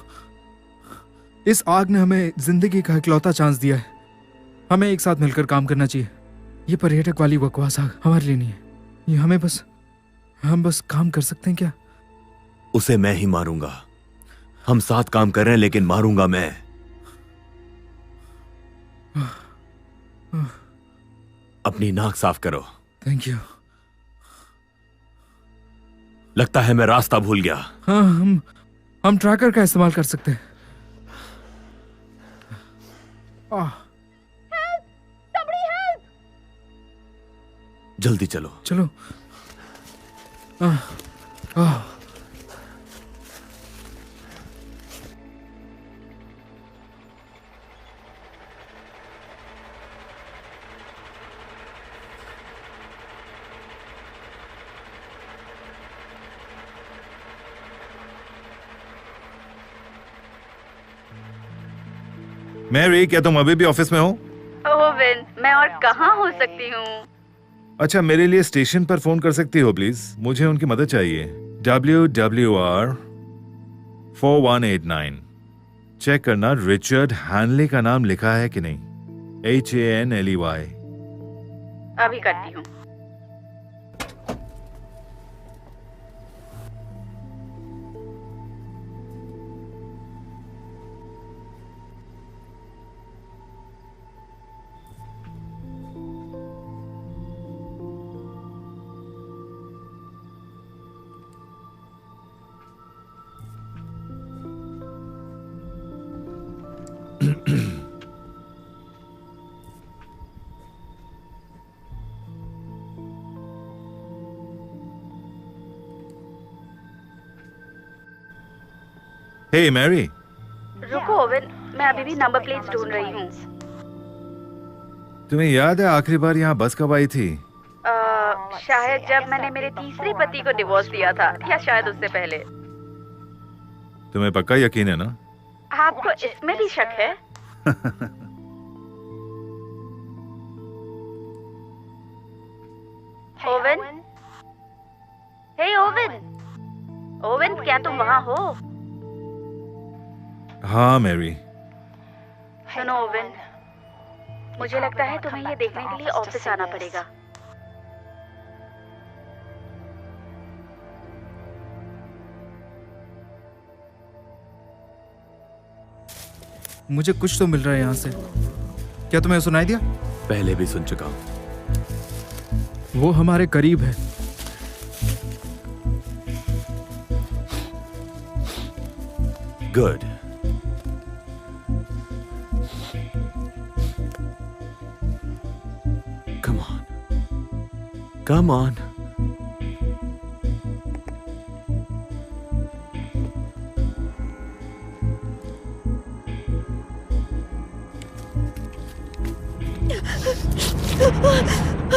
इस आग ने हमें जिंदगी का इकलौता चांस दिया है। हमें एक साथ मिलकर काम करना चाहिए। ये पर्यटक वाली बकवास आग हमारे लिए नहीं है। ये हम बस काम कर सकते हैं क्या? उसे मैं ही मारूंगा। हम साथ काम कर रहे हैं, लेकिन मारूंगा मैं। अपनी नाक साफ करो। Thank you. लगता है मैं रास्ता भूल गया। हाँ, हम ट्रैकर का इस्तेमाल कर सकते हैं। जल्दी चलो। चलो। मैरी, क्या तुम अभी भी ऑफिस में हो? ओह विन, मैं और कहाँ हो सकती हूँ? अच्छा, मेरे लिए स्टेशन पर फोन कर सकती हो प्लीज? मुझे उनकी मदद चाहिए। WWR 4189। चेक करना रिचर्ड हैनले का नाम लिखा है कि नहीं। HANLEY। अभी करती हूँ। हे मैरी, रुको ओवन, मैं अभी भी नंबर प्लेट्स ढूंढ रही हूँ। तुम्हें याद है आखिरी बार यहाँ बस कब आई थी? शायद जब मैंने मेरे तीसरे पति को डिवोर्स दिया था, या शायद उससे पहले। तुम्हें पक्का यकीन है ना? आपको इसमें भी शक है? ओवन, हे ओवन, ओवन, क्या तुम वहाँ हो? हाँ मैरी। सुनो ओवन, मुझे लगता है तुम्हें ये देखने के लिए ऑफिस आना पड़ेगा। मुझे कुछ तो मिल रहा है यहाँ से। क्या तुम्हें सुनाई दिया? पहले भी सुन चुका हूं। वो हमारे करीब है। Good. Come on, come on.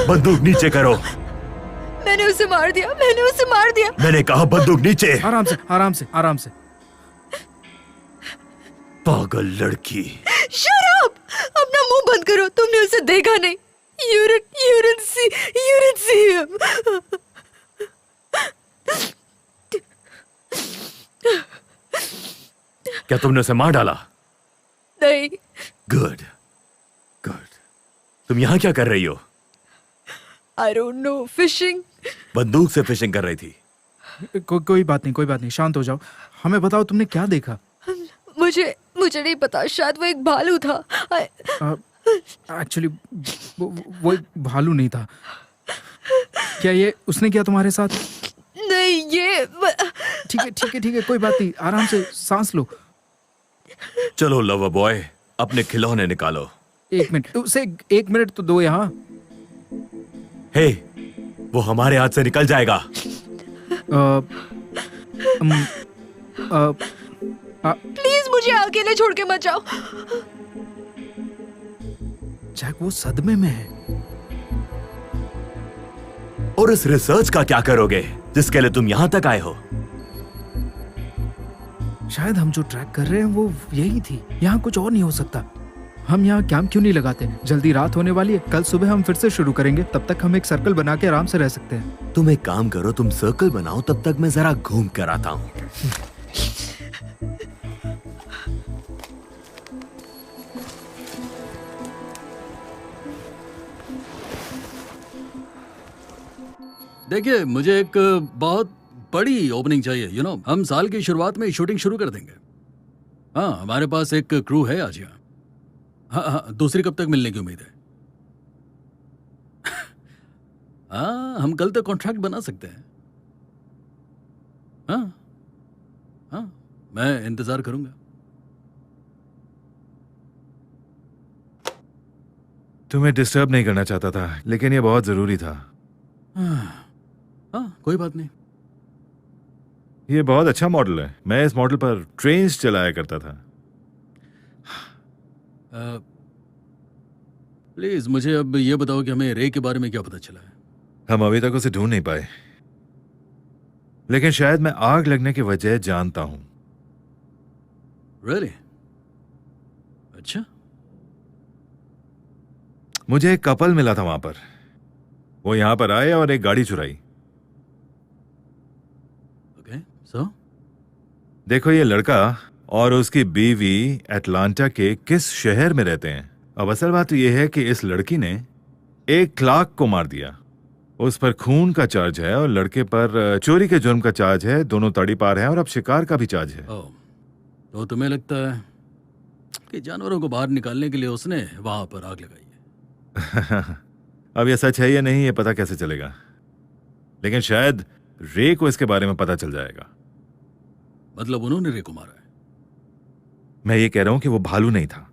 बंदूक नीचे करो। मैंने उसे मार दिया, मैंने उसे मार दिया। मैंने कहा बंदूक नीचे। आराम से, आराम से, आराम से। पागल लड़की। Shut up! अपना मुंह बंद करो। तुमने उसे देखा नहीं। You didn't see him. क्या तुमने उसे मार डाला? नहीं। Good, good. तुम यहाँ क्या कर रही हो? I don't know. Fishing. बंदूक से फिशिंग कर रही थी। कोई बात नहीं, कोई बात नहीं, शांत हो जाओ। हमें बताओ तुमने क्या देखा? मुझे नहीं पता, शायद वो एक भालू था। एक्चुअली वो एक भालू नहीं था। क्या ये उसने किया तुम्हारे साथ? नहीं, ये ठीक है, ठीक है, ठीक है, कोई बात नहीं, आराम से सांस लो। चलो लवर बॉय, अपने खिलौने निकालो। एक मिनट, उसे 1 मिनट तो दो यहाँ। हे, वो हमारे हाथ से निकल जाएगा। प्लीज मुझे अकेले छोड़ के मत जाओ। जैक वो सदमे में है। और इस रिसर्च का क्या करोगे जिसके लिए तुम यहां तक आए हो? शायद हम जो ट्रैक कर रहे हैं वो यही थी। यहाँ कुछ और नहीं हो सकता। हम यहाँ कैंप क्यों नहीं लगाते? जल्दी रात होने वाली है, कल सुबह हम फिर से शुरू करेंगे। तब तक हम एक सर्कल बना के आराम से रह सकते हैं। तुम एक काम करो, तुम सर्कल बनाओ, तब तक मैं जरा घूम कर आता हूं। देखिए, मुझे एक बहुत बड़ी ओपनिंग चाहिए। हम साल की शुरुआत में शूटिंग शुरू कर देंगे। हाँ, हमारे पास एक क्रू है आज यहाँ। हाँ, दूसरी कब तक मिलने की उम्मीद है? हाँ, हम कल तक कॉन्ट्रैक्ट बना सकते हैं। हाँ, मैं इंतजार करूंगा। तुम्हें डिस्टर्ब नहीं करना चाहता था, लेकिन ये बहुत जरूरी था। हाँ, कोई बात नहीं। ये बहुत अच्छा मॉडल है। मैं इस मॉडल पर ट्रेन्स चलाया करता था। प्लीज मुझे अब ये बताओ कि हमें रे के बारे में क्या पता चला है? हम अभी तक उसे ढूंढ नहीं पाए, लेकिन शायद मैं आग लगने की वजह जानता हूं। Really? अच्छा। मुझे एक कपल मिला था वहां पर। वो यहां पर आए और एक गाड़ी चुराई। ओके, सो देखो, ये लड़का और उसकी बीवी एटलांटा के किस शहर में रहते हैं। अब असल बात तो यह है कि इस लड़की ने एक क्लार्क को मार दिया। उस पर खून का चार्ज है और लड़के पर चोरी के जुर्म का चार्ज है। दोनों तड़ी पार हैं और अब शिकार का भी चार्ज है। तो तुम्हें लगता है कि जानवरों को बाहर निकालने के लिए उसने वहां पर आग लगाई है? अब यह सच है या नहीं, ये पता कैसे चलेगा? लेकिन शायद रे को इसके बारे में पता चल जाएगा। मतलब उन्होंने रे को मारा है? मैं ये कह रहा हूं कि वो भालू नहीं था।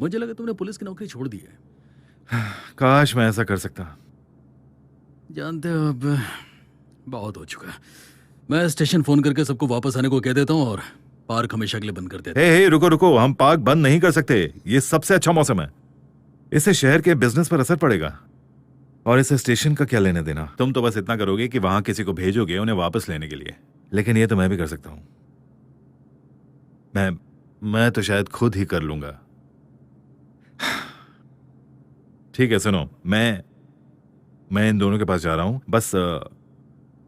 मुझे लगा तुमने पुलिस की नौकरी छोड़ दी है। काश मैं ऐसा कर सकता। जानते हो, अब बहुत हो चुका। मैं स्टेशन फोन करके सबको वापस आने को कह देता हूँ और पार्क हमेशा के लिए बंद कर देता हूँ। हे रुको रुको, हम पार्क बंद नहीं कर सकते। ये सबसे अच्छा मौसम है। इससे शहर के बिजनेस पर असर पड़ेगा। और इसे स्टेशन का क्या लेने देना। तुम तो बस इतना करोगे कि वहां किसी को भेजोगे उन्हें वापस लेने के लिए, लेकिन ये तो मैं भी कर सकता हूं। मैं तो शायद खुद ही कर लूंगा। ठीक है, सुनो, मैं इन दोनों के पास जा रहा हूं।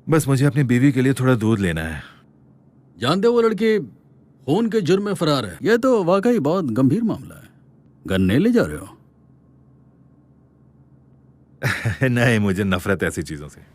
बस मुझे अपनी बीवी के लिए थोड़ा दूध लेना है। जानते हो, वो लड़के खून के जुर्म में फरार है। यह तो वाकई बहुत गंभीर मामला है। गन्ने ले जा रहे हो? नहीं, मुझे नफरत है ऐसी चीजों से।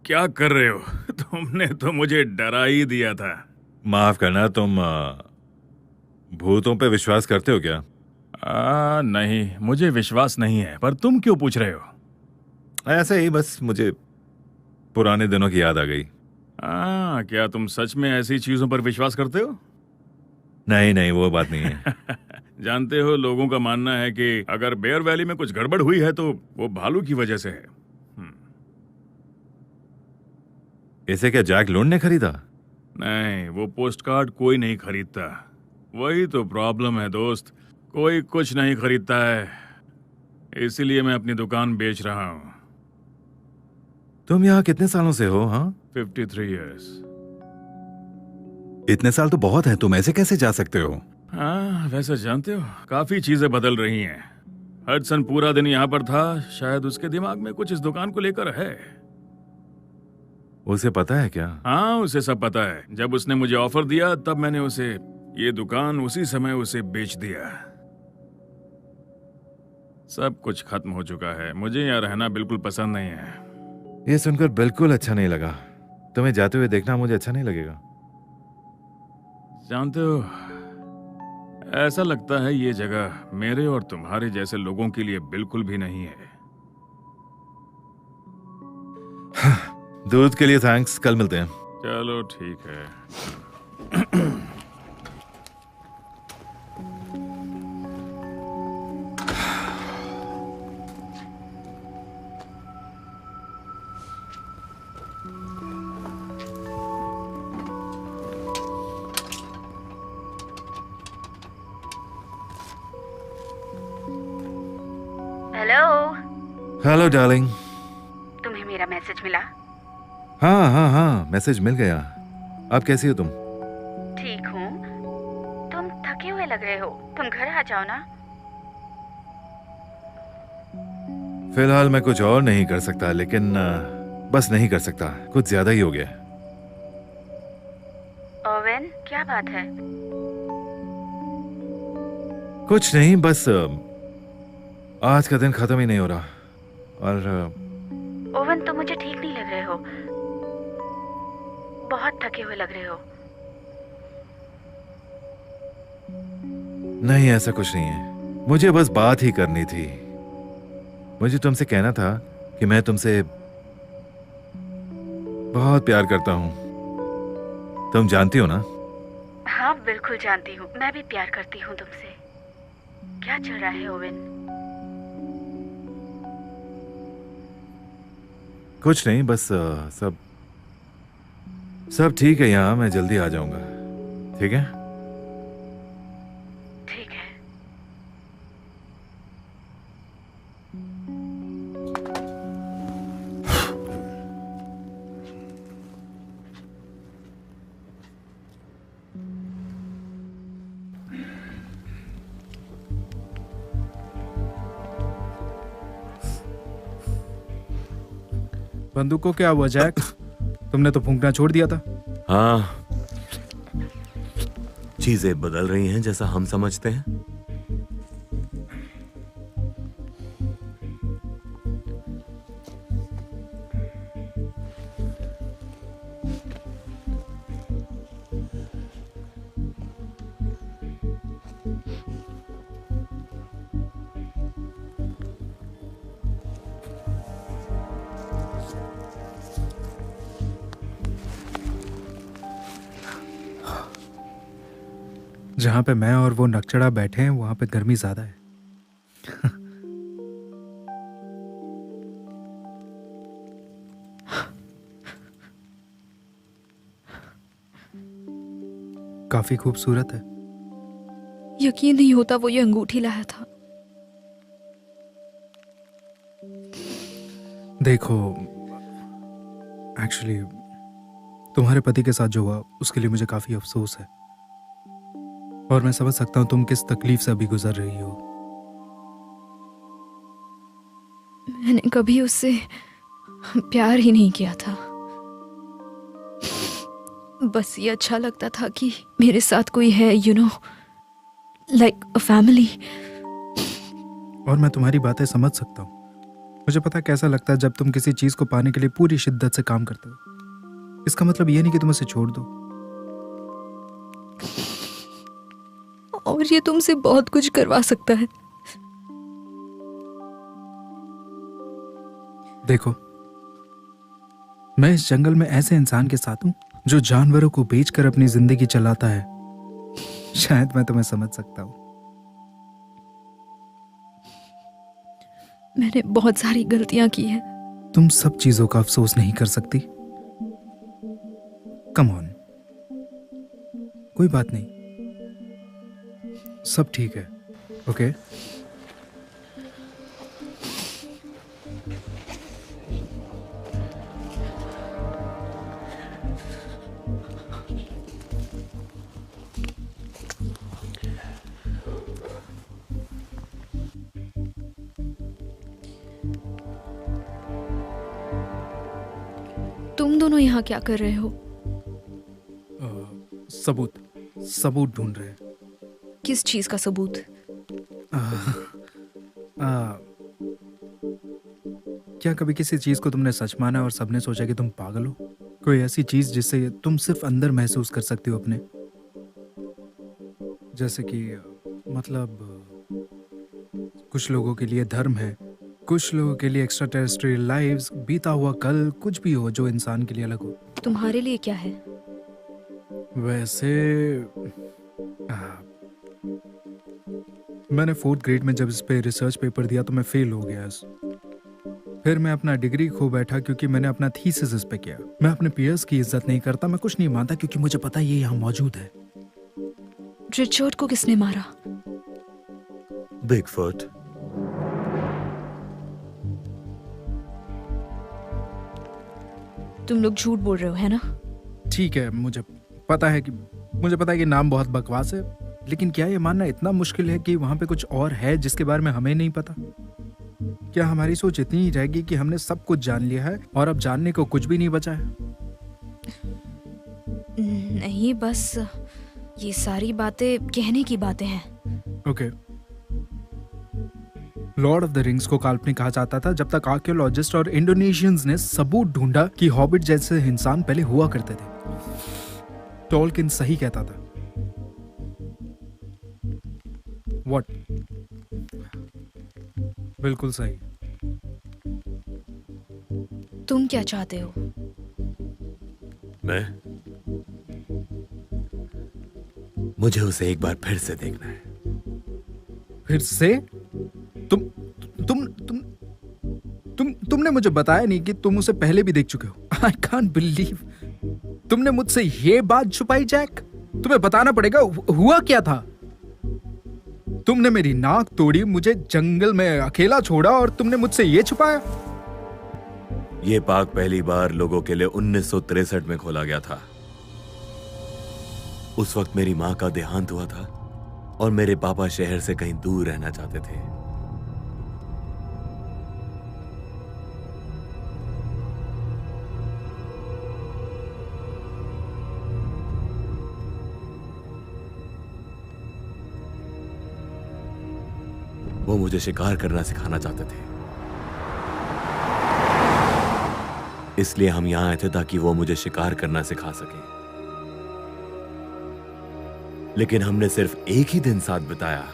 क्या कर रहे हो? तुमने तो मुझे डरा ही दिया था। माफ करना, तुम भूतों पे विश्वास करते हो क्या? नहीं, मुझे विश्वास नहीं है, पर तुम क्यों पूछ रहे हो? ऐसे ही, बस मुझे पुराने दिनों की याद आ गई। क्या तुम सच में ऐसी चीजों पर विश्वास करते हो? नहीं, वो बात नहीं है। जानते हो, लोगों का मानना है कि अगर बेयर वैली में कुछ गड़बड़ हुई है तो वो भालू की वजह से है। इसे क्या जैक लोन ने खरीदा? नहीं, वो पोस्ट कार्ड कोई नहीं खरीदता। वही तो प्रॉब्लम है दोस्त, कोई कुछ नहीं खरीदता है। इसीलिए मैं अपनी दुकान बेच रहा हूँ। तुम यहाँ कितने सालों से हो? हाँ, 53 इयर्स। इतने साल तो बहुत है, तुम ऐसे कैसे जा सकते हो? हाँ, वैसे जानते हो, काफी चीजें बदल रही हैं। हडसन पूरा दिन यहाँ पर था, शायद उसके दिमाग में कुछ इस दुकान को लेकर है। उसे पता है क्या? हाँ, उसे सब पता है। जब उसने मुझे ऑफर दिया तब मैंने उसे ये दुकान उसी समय उसे बेच दिया। सब कुछ खत्म हो चुका है। मुझे यहाँ रहना बिल्कुल पसंद नहीं है। ये सुनकर बिल्कुल अच्छा नहीं लगा। तुम्हें जाते हुए देखना मुझे अच्छा नहीं लगेगा। जानते हो, ऐसा लगता है ये जगह मेरे और तुम्हारे जैसे लोगों के लिए बिल्कुल भी नहीं है। दूध के लिए थैंक्स, कल मिलते हैं। चलो ठीक है। Hello darling. तुम्हें मेरा मैसेज मिला? हाँ, मैसेज मिल गया। अब कैसी हो तुम? ठीक हूँ। तुम थके हुए लग रहे हो, तुम घर आ जाओ ना। फिलहाल मैं कुछ और नहीं कर सकता, लेकिन बस नहीं कर सकता, कुछ ज्यादा ही हो गया। ओवेन, क्या बात है? कुछ नहीं, बस आज का दिन खत्म ही नहीं हो रहा। और ओवेन, तुम मुझे ठीक नहीं लग रहे हो, बहुत थके हुए लग रहे हो। नहीं, ऐसा कुछ नहीं है। मुझे बस बात ही करनी थी। मुझे तुमसे कहना था कि मैं तुमसे बहुत प्यार करता हूँ। तुम जानती हो ना? हाँ, बिल्कुल जानती हूँ। मैं भी प्यार करती हूँ तुमसे। क्या चल रहा है ओवेन? कुछ नहीं, बस सब ठीक है यहाँ। मैं जल्दी आ जाऊंगा, ठीक है? ठीक है। बंदूक को क्या हुआ जैक? तुमने तो फूंकना छोड़ दिया था। हाँ, चीजें बदल रही हैं जैसा हम समझते हैं। जहां पे मैं और वो नकचड़ा बैठे हैं वहां पे गर्मी ज्यादा है। काफी खूबसूरत है। यकीन नहीं होता वो ये अंगूठी लाया था। देखो, एक्चुअली तुम्हारे पति के साथ जो हुआ उसके लिए मुझे काफी अफसोस है, और मैं समझ सकता हूं तुम किस तकलीफ से अभी गुजर रही हो। मैंने कभी उससे प्यार ही नहीं किया था। बस ये अच्छा लगता था कि मेरे साथ कोई है, you know, like a family. और मैं तुम्हारी बातें समझ सकता हूँ। मुझे पता कैसा लगता है जब तुम किसी चीज को पाने के लिए पूरी शिद्दत से काम करते हो। इसका मतलब ये नहीं कि तुम उसे छोड़ दो। और ये तुमसे बहुत कुछ करवा सकता है। देखो, मैं इस जंगल में ऐसे इंसान के साथ हूं जो जानवरों को बेचकर अपनी जिंदगी चलाता है। शायद मैं तुम्हें समझ सकता हूं। मैंने बहुत सारी गलतियां की हैं। तुम सब चीजों का अफसोस नहीं कर सकती। कम ऑन, कोई बात नहीं, सब ठीक है। ओके? तुम दोनों यहाँ क्या कर रहे हो? सबूत ढूंढ रहे हैं। किस चीज का सबूत? क्या कभी किसी चीज को तुमने सच माना और सबने सोचा कि तुम पागल हो? कोई ऐसी चीज जिससे तुम सिर्फ अंदर महसूस कर सकती हो अपने, जैसे कि मतलब कुछ लोगों के लिए धर्म है, कुछ लोगों के लिए एक्स्ट्रा टेरेस्ट्रियल लाइव्स, बीता हुआ कल, कुछ भी हो जो इंसान के लिए अलग हो। तुम्हारे लिए क्या है? वैसे मैंने 4th ग्रेड में जब इस पे रिसर्च पेपर दिया तो मैं फेल हो गया। फिर मैं अपना डिग्री खो बैठा क्योंकि मैंने अपना थीसिस इस पे किया। मैं अपने पीयर्स की इज्जत नहीं करता, मैं कुछ नहीं मानता क्योंकि मुझे पता है ये यहाँ मौजूद है। रिचर्ड को किसने मारा? बिगफुट। तुम लोग झूठ बोल रहे हो, है ना? ठीक है, मुझे पता है कि नाम बहुत बकवास है, लेकिन क्या ये मानना इतना मुश्किल है कि वहां पे कुछ और है जिसके बारे में हमें नहीं पता? क्या हमारी सोच इतनी ही रहेगी कि हमने सब कुछ जान लिया है और अब जानने को कुछ भी नहीं बचा है? नहीं, बस ये सारी बातें कहने की बातें हैं। Okay. Lord of the rings को काल्पनिक कहा जाता था जब तक आर्कियोलॉजिस्ट और इंडोनेशियंस ने सबूत ढूंढा कि हॉबिट जैसे इंसान पहले हुआ करते थे। टॉलकिन सही कहता था। व्हाट? बिल्कुल सही। तुम क्या चाहते हो? मुझे उसे एक बार फिर से देखना है। फिर से? तुमने मुझे बताया नहीं कि तुम उसे पहले भी देख चुके हो। आई कांट बिलीव तुमने मुझसे ये बात छुपाई जैक। तुम्हें बताना पड़ेगा, हुआ क्या था? तुमने मेरी नाक तोड़ी, मुझे जंगल में अकेला छोड़ा और तुमने मुझसे ये छुपाया? ये पार्क पहली बार लोगों के लिए 1963 में खोला गया था। उस वक्त मेरी मां का देहांत हुआ था और मेरे पापा शहर से कहीं दूर रहना चाहते थे। वो मुझे शिकार करना सिखाना चाहते थे, इसलिए हम यहां आए थे ताकि वो मुझे शिकार करना सिखा सके। लेकिन हमने सिर्फ एक ही दिन साथ बिताया।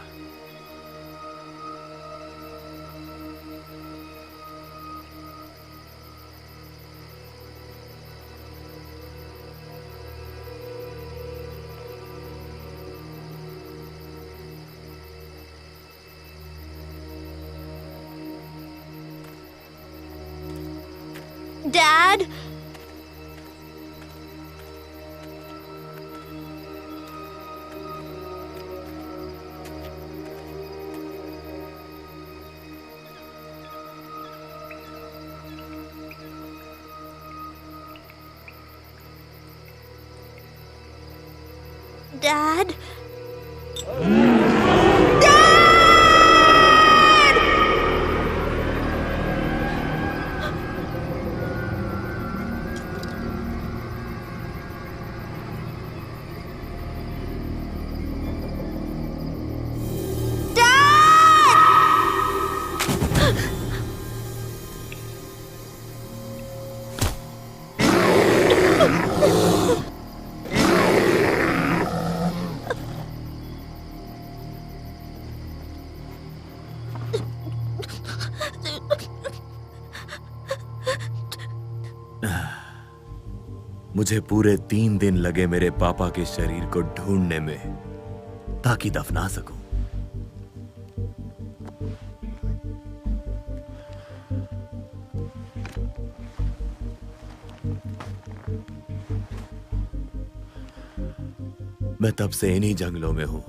डैड। डैड, मुझे पूरे 3 दिन लगे मेरे पापा के शरीर को ढूंढने में, ताकि दफना सकूं। मैं तब से इन्हीं जंगलों में हूं।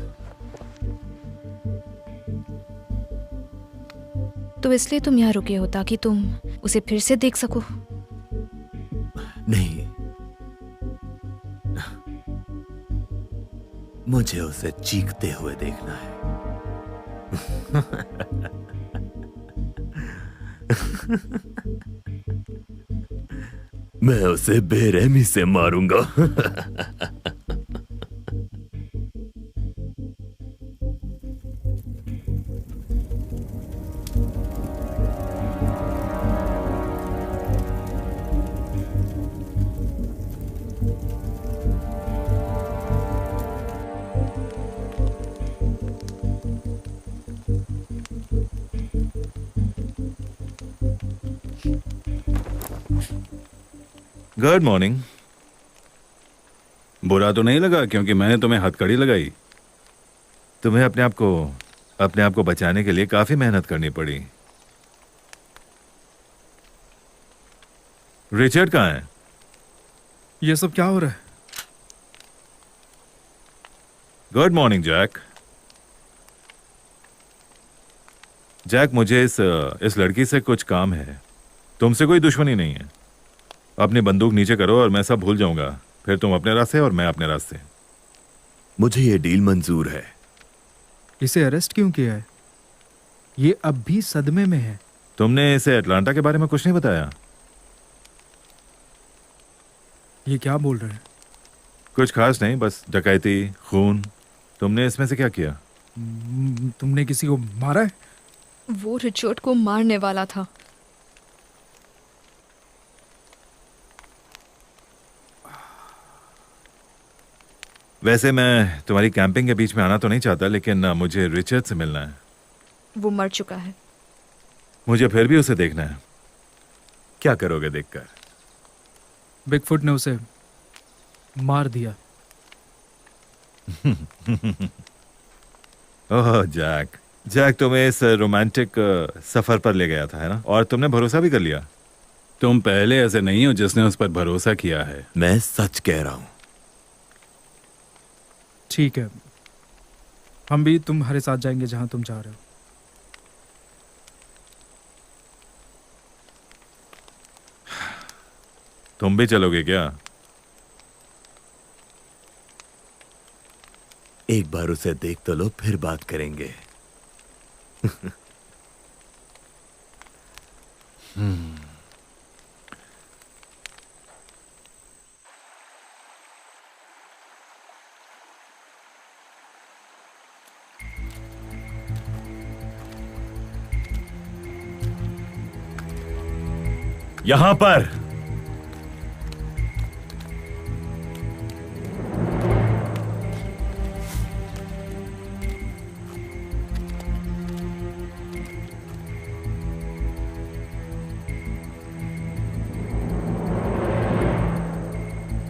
तो इसलिए तुम यहाँ रुके हो ताकि तुम उसे फिर से देख सको? नहीं, मुझे उसे चीखते हुए देखना है। मैं उसे बेरहमी से मारूंगा। Good morning. बुरा तो नहीं लगा क्योंकि मैंने तुम्हें हथकड़ी लगाई? तुम्हें अपने आप को बचाने के लिए काफी मेहनत करनी पड़ी। रिचर्ड कहाँ है? ये सब क्या हो रहा है? Good morning Jack. जैक, मुझे इस लड़की से कुछ काम है। तुमसे कोई दुश्मनी नहीं है। अपनी बंदूक नीचे करो और मैं सब भूल जाऊंगा। फिर तुम अपने रास्ते और मैं अपने रास्ते। मुझे ये डील मंजूर है। इसे अरेस्ट क्यों किया है? ये अब भी सदमे में है। तुमने इसे अटलांटा के बारे में कुछ नहीं बताया? ये क्या बोल रहे हैं? कुछ खास नहीं, बस डकैती, खून। तुमने इसमें से क्या किया? तुमने किसी को मारा है? वो रिचर्ड को मारने वाला था। वैसे मैं तुम्हारी कैंपिंग के बीच में आना तो नहीं चाहता, लेकिन मुझे रिचर्ड से मिलना है। वो मर चुका है। मुझे फिर भी उसे देखना है। क्या करोगे देखकर? बिगफुट ने उसे मार दिया। ओह जैक, तुम्हें इस रोमांटिक सफर पर ले गया था, है ना? और तुमने भरोसा भी कर लिया। तुम पहले ऐसे नहीं हो जिसने उस पर भरोसा किया है। मैं सच कह रहा हूं। ठीक है, हम भी तुम्हारे साथ जाएंगे जहां तुम जा रहे हो। तुम भी चलोगे क्या? एक बार उसे देख तो लो, फिर बात करेंगे। यहां पर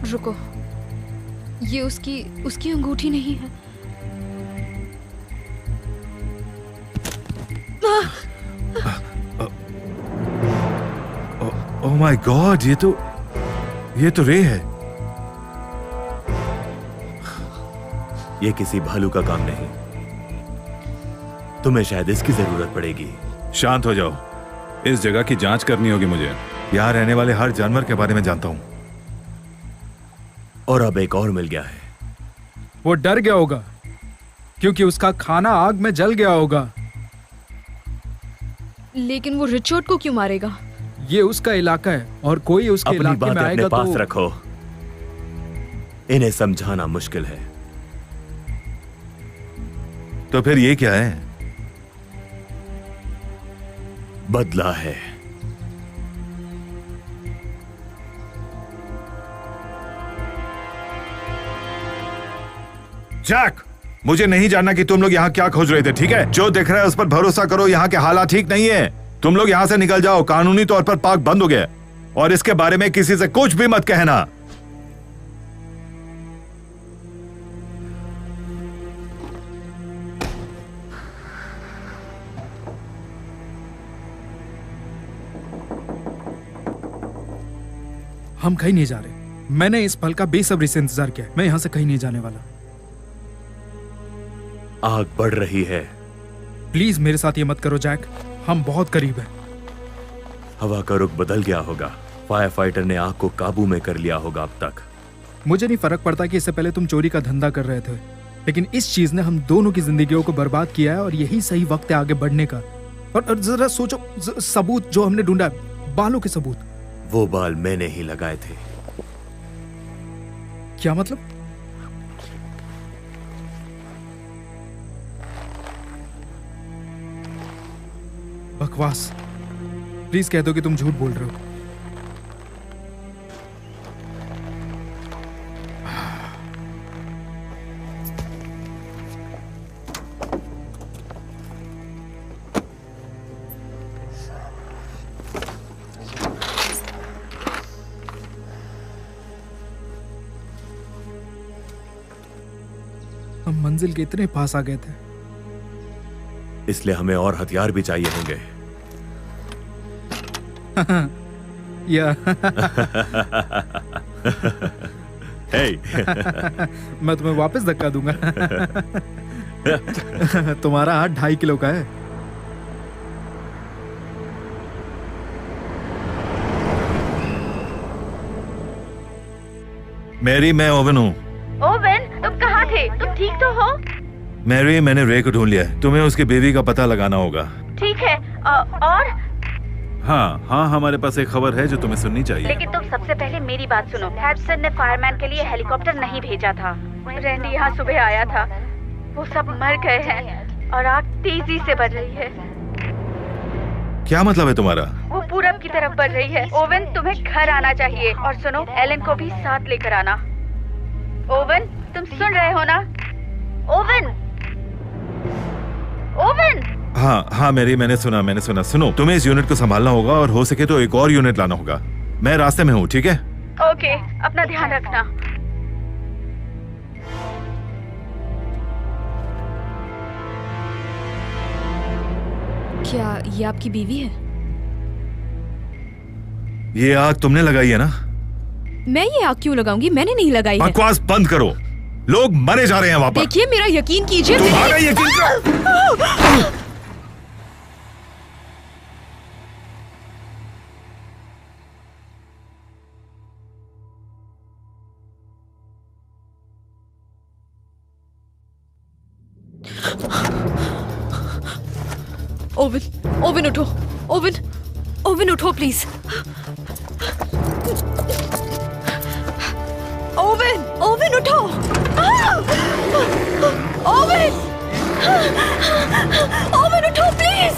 रुको, ये उसकी अंगूठी नहीं है। ओह माय गॉड, ये तो रे है। ये किसी भालू का काम नहीं, तुम्हें शायद इसकी जरूरत पड़ेगी। शांत हो जाओ, इस जगह की जांच करनी होगी मुझे। यहाँ रहने वाले हर जानवर के बारे में जानता हूँ। और अब एक और मिल गया है। वो डर गया होगा क्योंकि उसका खाना आग में जल गया होगा। लेकिन वो रिचर्ड को क्यों मारेगा? ये उसका इलाका है और कोई उसके अपनी इलाके में बातें आएगा अपने पास तो रखो, इन्हें समझाना मुश्किल है। तो फिर ये क्या है? बदला है। जैक, मुझे नहीं जानना कि तुम लोग यहाँ क्या खोज रहे थे, ठीक है? जो दिख रहा है उस पर भरोसा करो। यहाँ के हालात ठीक नहीं है। तुम लोग यहाँ से निकल जाओ। कानूनी तौर पर पार्क बंद हो गया और इसके बारे में किसी से कुछ भी मत कहना। हम कहीं नहीं जा रहे। मैंने इस पल का बेसब्री से इंतजार किया। मैं यहाँ से कहीं नहीं जाने वाला। आग बढ़ रही है। प्लीज मेरे साथ ये मत करो जैक, हम बहुत करीब हैं। हवा का रुख बदल गया होगा। फायर फाइटर ने आग को काबू में कर लिया होगा अब तक। मुझे नहीं फर्क पड़ता कि इससे पहले तुम चोरी का धंधा कर रहे थे, लेकिन इस चीज ने हम दोनों की जिंदगियों को बर्बाद किया है और यही सही वक्त है आगे बढ़ने का। और जरा सोचो, सबूत जो हमने ढूंढा, बालों के सबूत। वो बाल मैंने ही लगाए थे। क्या मतलब? बकवास। प्लीज कह दो कि तुम झूठ बोल रहे हो। हम मंजिल के इतने पास आ गए थे। इसलिए हमें और हथियार भी चाहिए होंगे। या hey. मैं तुम्हें वापस धक्का दूंगा। तुम्हारा हाथ 2.5 किलो का है। मैरी, मैं ओवन हूँ। ओवन, तुम कहाँ थे? तुम ठीक तो हो? मैरी, मैंने रे को ढूंढ लिया है। तुम्हें उसकी बीवी का पता लगाना होगा। ठीक है। और? हाँ, हमारे पास एक खबर है जो तुम्हें सुननी चाहिए। लेकिन तुम सबसे पहले मेरी बात सुनो। हैडसन ने फायरमैन के लिए हेलीकॉप्टर नहीं भेजा था। रैंडी यहाँ सुबह आया था। वो सब मर गए हैं और आग तेजी से बढ़ रही है। क्या मतलब है तुम्हारा? वो पूरब की तरफ बढ़ रही है। ओवन, तुम्हें घर आना चाहिए। और सुनो, एलन को भी साथ लेकर आना। ओवन, तुम सुन रहे हो ना? Oven, oven. हाँ मैरी, मैंने सुना। सुनो, तुम्हें इस यूनिट को संभालना होगा और हो सके तो एक और यूनिट लाना होगा। मैं रास्ते में हूँ, ठीक है? ओके, अपना ध्यान रखना। क्या ये आपकी बीवी है? ये आग तुमने लगाई है ना? मैं ये आग क्यों लगाऊंगी? मैंने नहीं लगाई है। बकवास बंद करो। लोग मरे जा रहे हैं वहां पर। देखिए, मेरा यकीन कीजिए। तुम्हारा यकीन करो। ओवन उठो। ओवन उठो प्लीज। ओवन उठो। ओवन उठो प्लीज।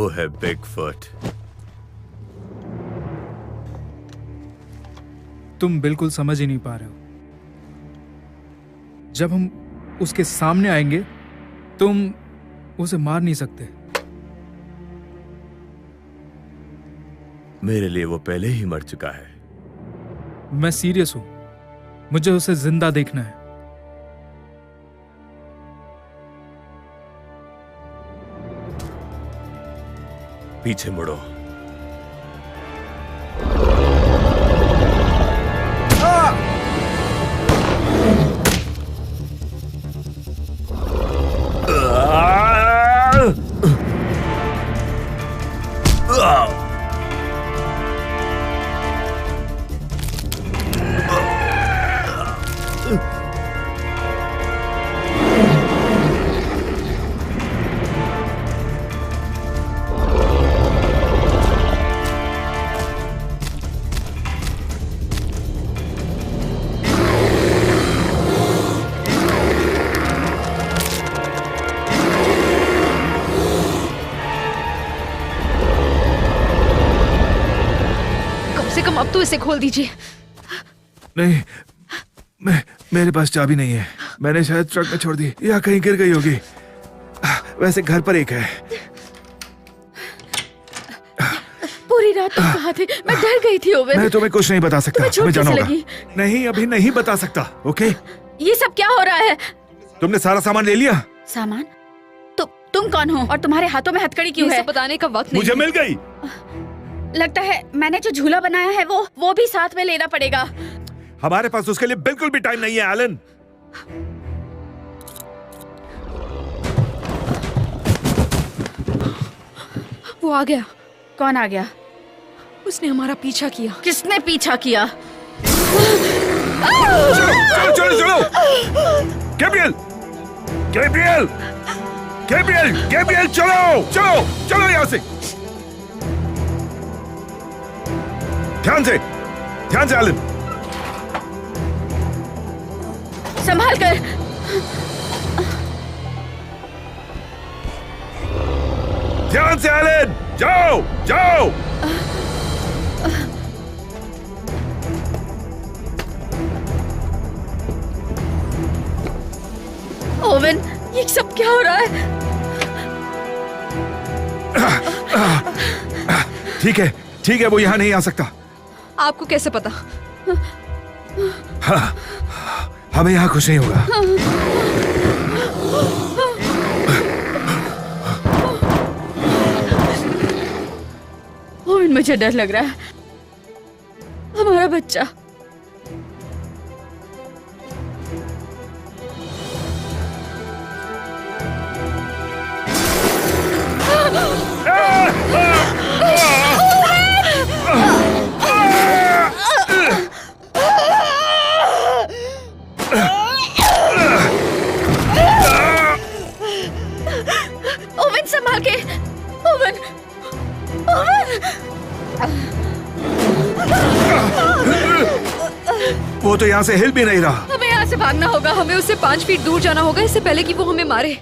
वो है बिगफुट। तुम बिल्कुल समझ ही नहीं पा रहे हो। जब हम उसके सामने आएंगे तुम उसे मार नहीं सकते। मेरे लिए वो पहले ही मर चुका है। मैं सीरियस हूं, मुझे उसे जिंदा देखना है। पीछे मुड़ो। अब तो इसे खोल दीजिए। नहीं, मेरे पास चाबी नहीं है। मैंने शायद ट्रक में छोड़ दी या कहीं गिर गई होगी। वैसे घर पर एक है। पूरी रात तुम कहाँ थे? मैं डर गई थी ओवन। मैं तुम्हें कुछ नहीं बता सकता। तुम्हें चोट जाना कैसे होगा। लगी? नहीं, अभी नहीं बता सकता। ओके? ये सब क्या हो रहा है? तुमने सारा सामान ले लिया? सामान? तुम कौन हो और तुम्हारे हाथों में हथकड़ी क्यों है? बताने का वक्त नहीं। मुझे मिल गई। लगता है मैंने जो झूला बनाया है वो भी साथ में लेना पड़ेगा। हमारे पास उसके लिए बिल्कुल भी टाइम नहीं है एलन। वो आ गया। कौन आ गया? उसने हमारा पीछा किया। किसने पीछा किया? चलो चलो चलो। गैब्रियल, गैब्रियल, गैब्रियल, गैब्रियल, चलो चलो चलो यहां से। ध्यान से एलन। संभाल कर। ध्यान से एलन, जाओ जाओ। ओवन, ये सब क्या हो रहा है? ठीक है, वो यहां नहीं आ सकता। आपको कैसे पता? हाँ, हमें यहाँ कुछ नहीं होगा। ओवन, मुझे डर लग रहा है। हमारा बच्चा। ओवन, संभाल के। Oven, oven. वो तो यहाँ से हिल भी नहीं रहा। हमें यहाँ से भागना होगा। हमें उससे 5 फीट दूर जाना होगा इससे पहले कि वो हमें मारे।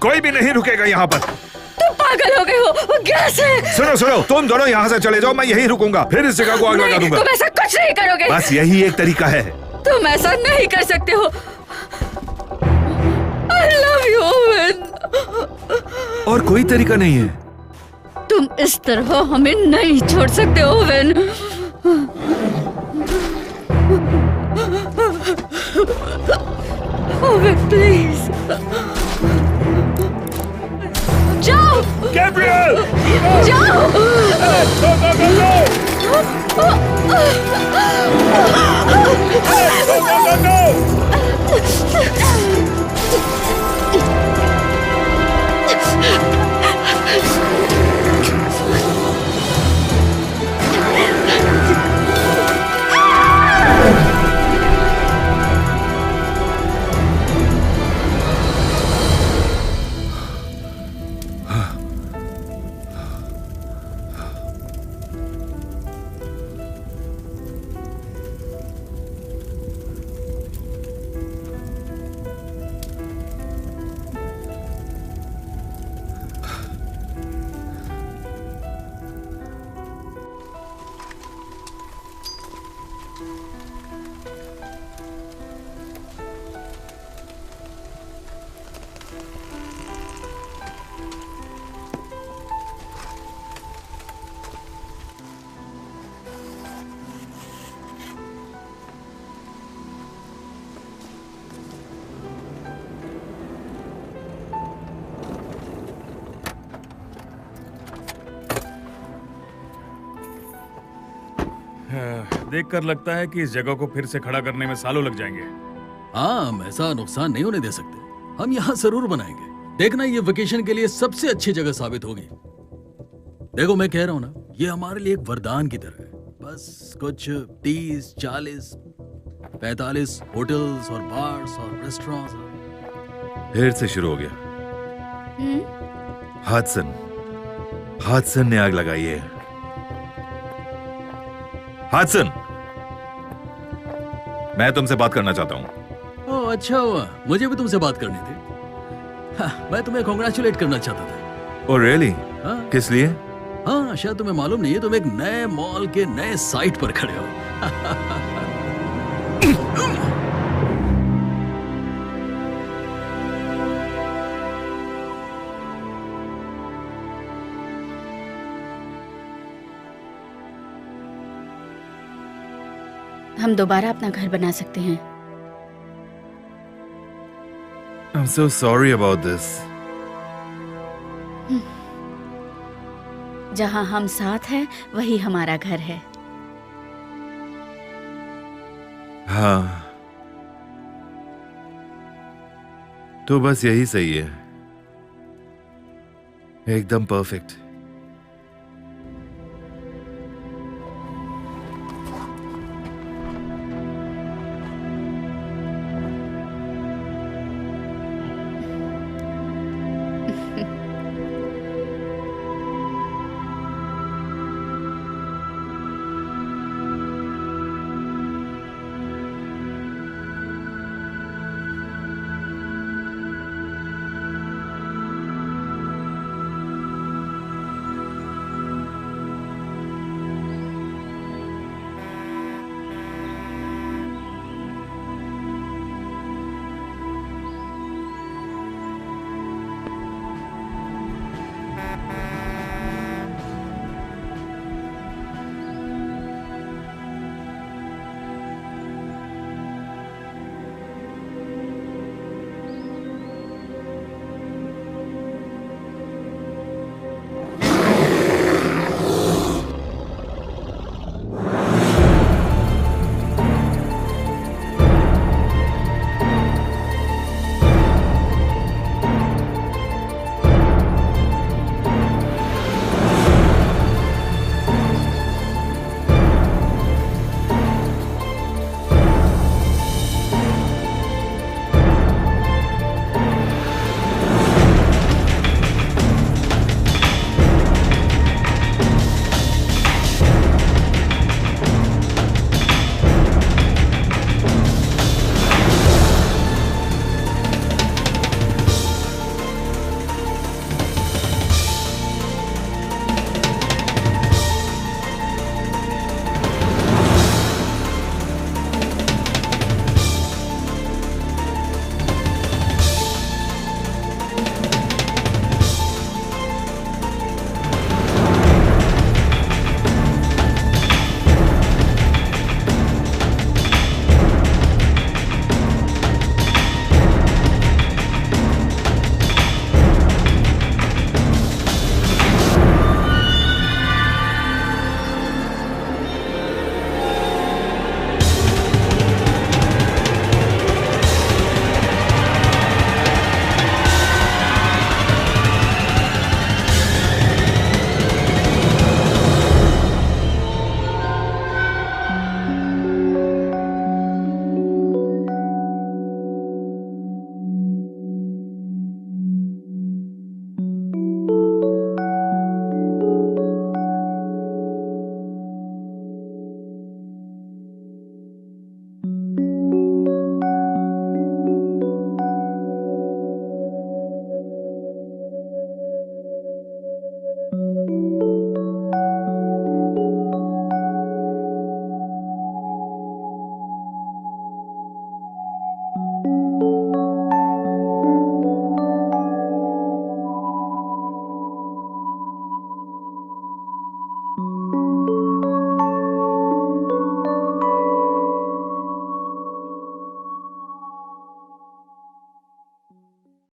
कोई भी नहीं रुकेगा यहाँ पर। तुम पागल हो गए हो? वो गैस है। सुनो सुनो, तुम दोनों यहाँ से चले जाओ, मैं यहीं रुकूंगा, फिर इस जगह को आग लगा दूंगा। तुम ऐसा कुछ नहीं करोगे। बस यही एक तरीका है। तुम ऐसा नहीं कर सकते हो। I love you, oven. और कोई तरीका नहीं है। तुम इस तरह हमें नहीं छोड़ सकते ओवन। ओवन, प्लीज जाओ। गैब्रियल, जाओ। देखकर लगता है कि इस जगह को फिर से खड़ा करने में सालों लग जाएंगे। हाँ, हम ऐसा नुकसान नहीं होने दे सकते। हम यहाँ जरूर बनाएंगे। देखना, ये वेकेशन के लिए सबसे अच्छी जगह साबित होगी। देखो, मैं कह रहा हूँ ना, ये हमारे लिए एक वरदान की तरह है। बस कुछ 30, 40, 45 होटल्स और बार्स और रेस्टोरेंट्स। फिर से शुरू हो गया। हादसन ने आग लगाई है। हादसन, मैं तुमसे बात करना चाहता हूं। ओह, अच्छा हुआ, मुझे भी तुमसे बात करनी थी। हाँ, मैं तुम्हें कॉन्ग्रेचुलेट करना चाहता था। Oh really? हाँ। किस लिए? हाँ, शायद तुम्हें मालूम नहीं है, तुम एक नए मॉल के नए साइट पर खड़े हो। हम दोबारा अपना घर बना सकते हैं। I'm so sorry about this. जहाँ हम साथ हैं वही हमारा घर है। हाँ, तो बस यही सही है। एकदम परफेक्ट।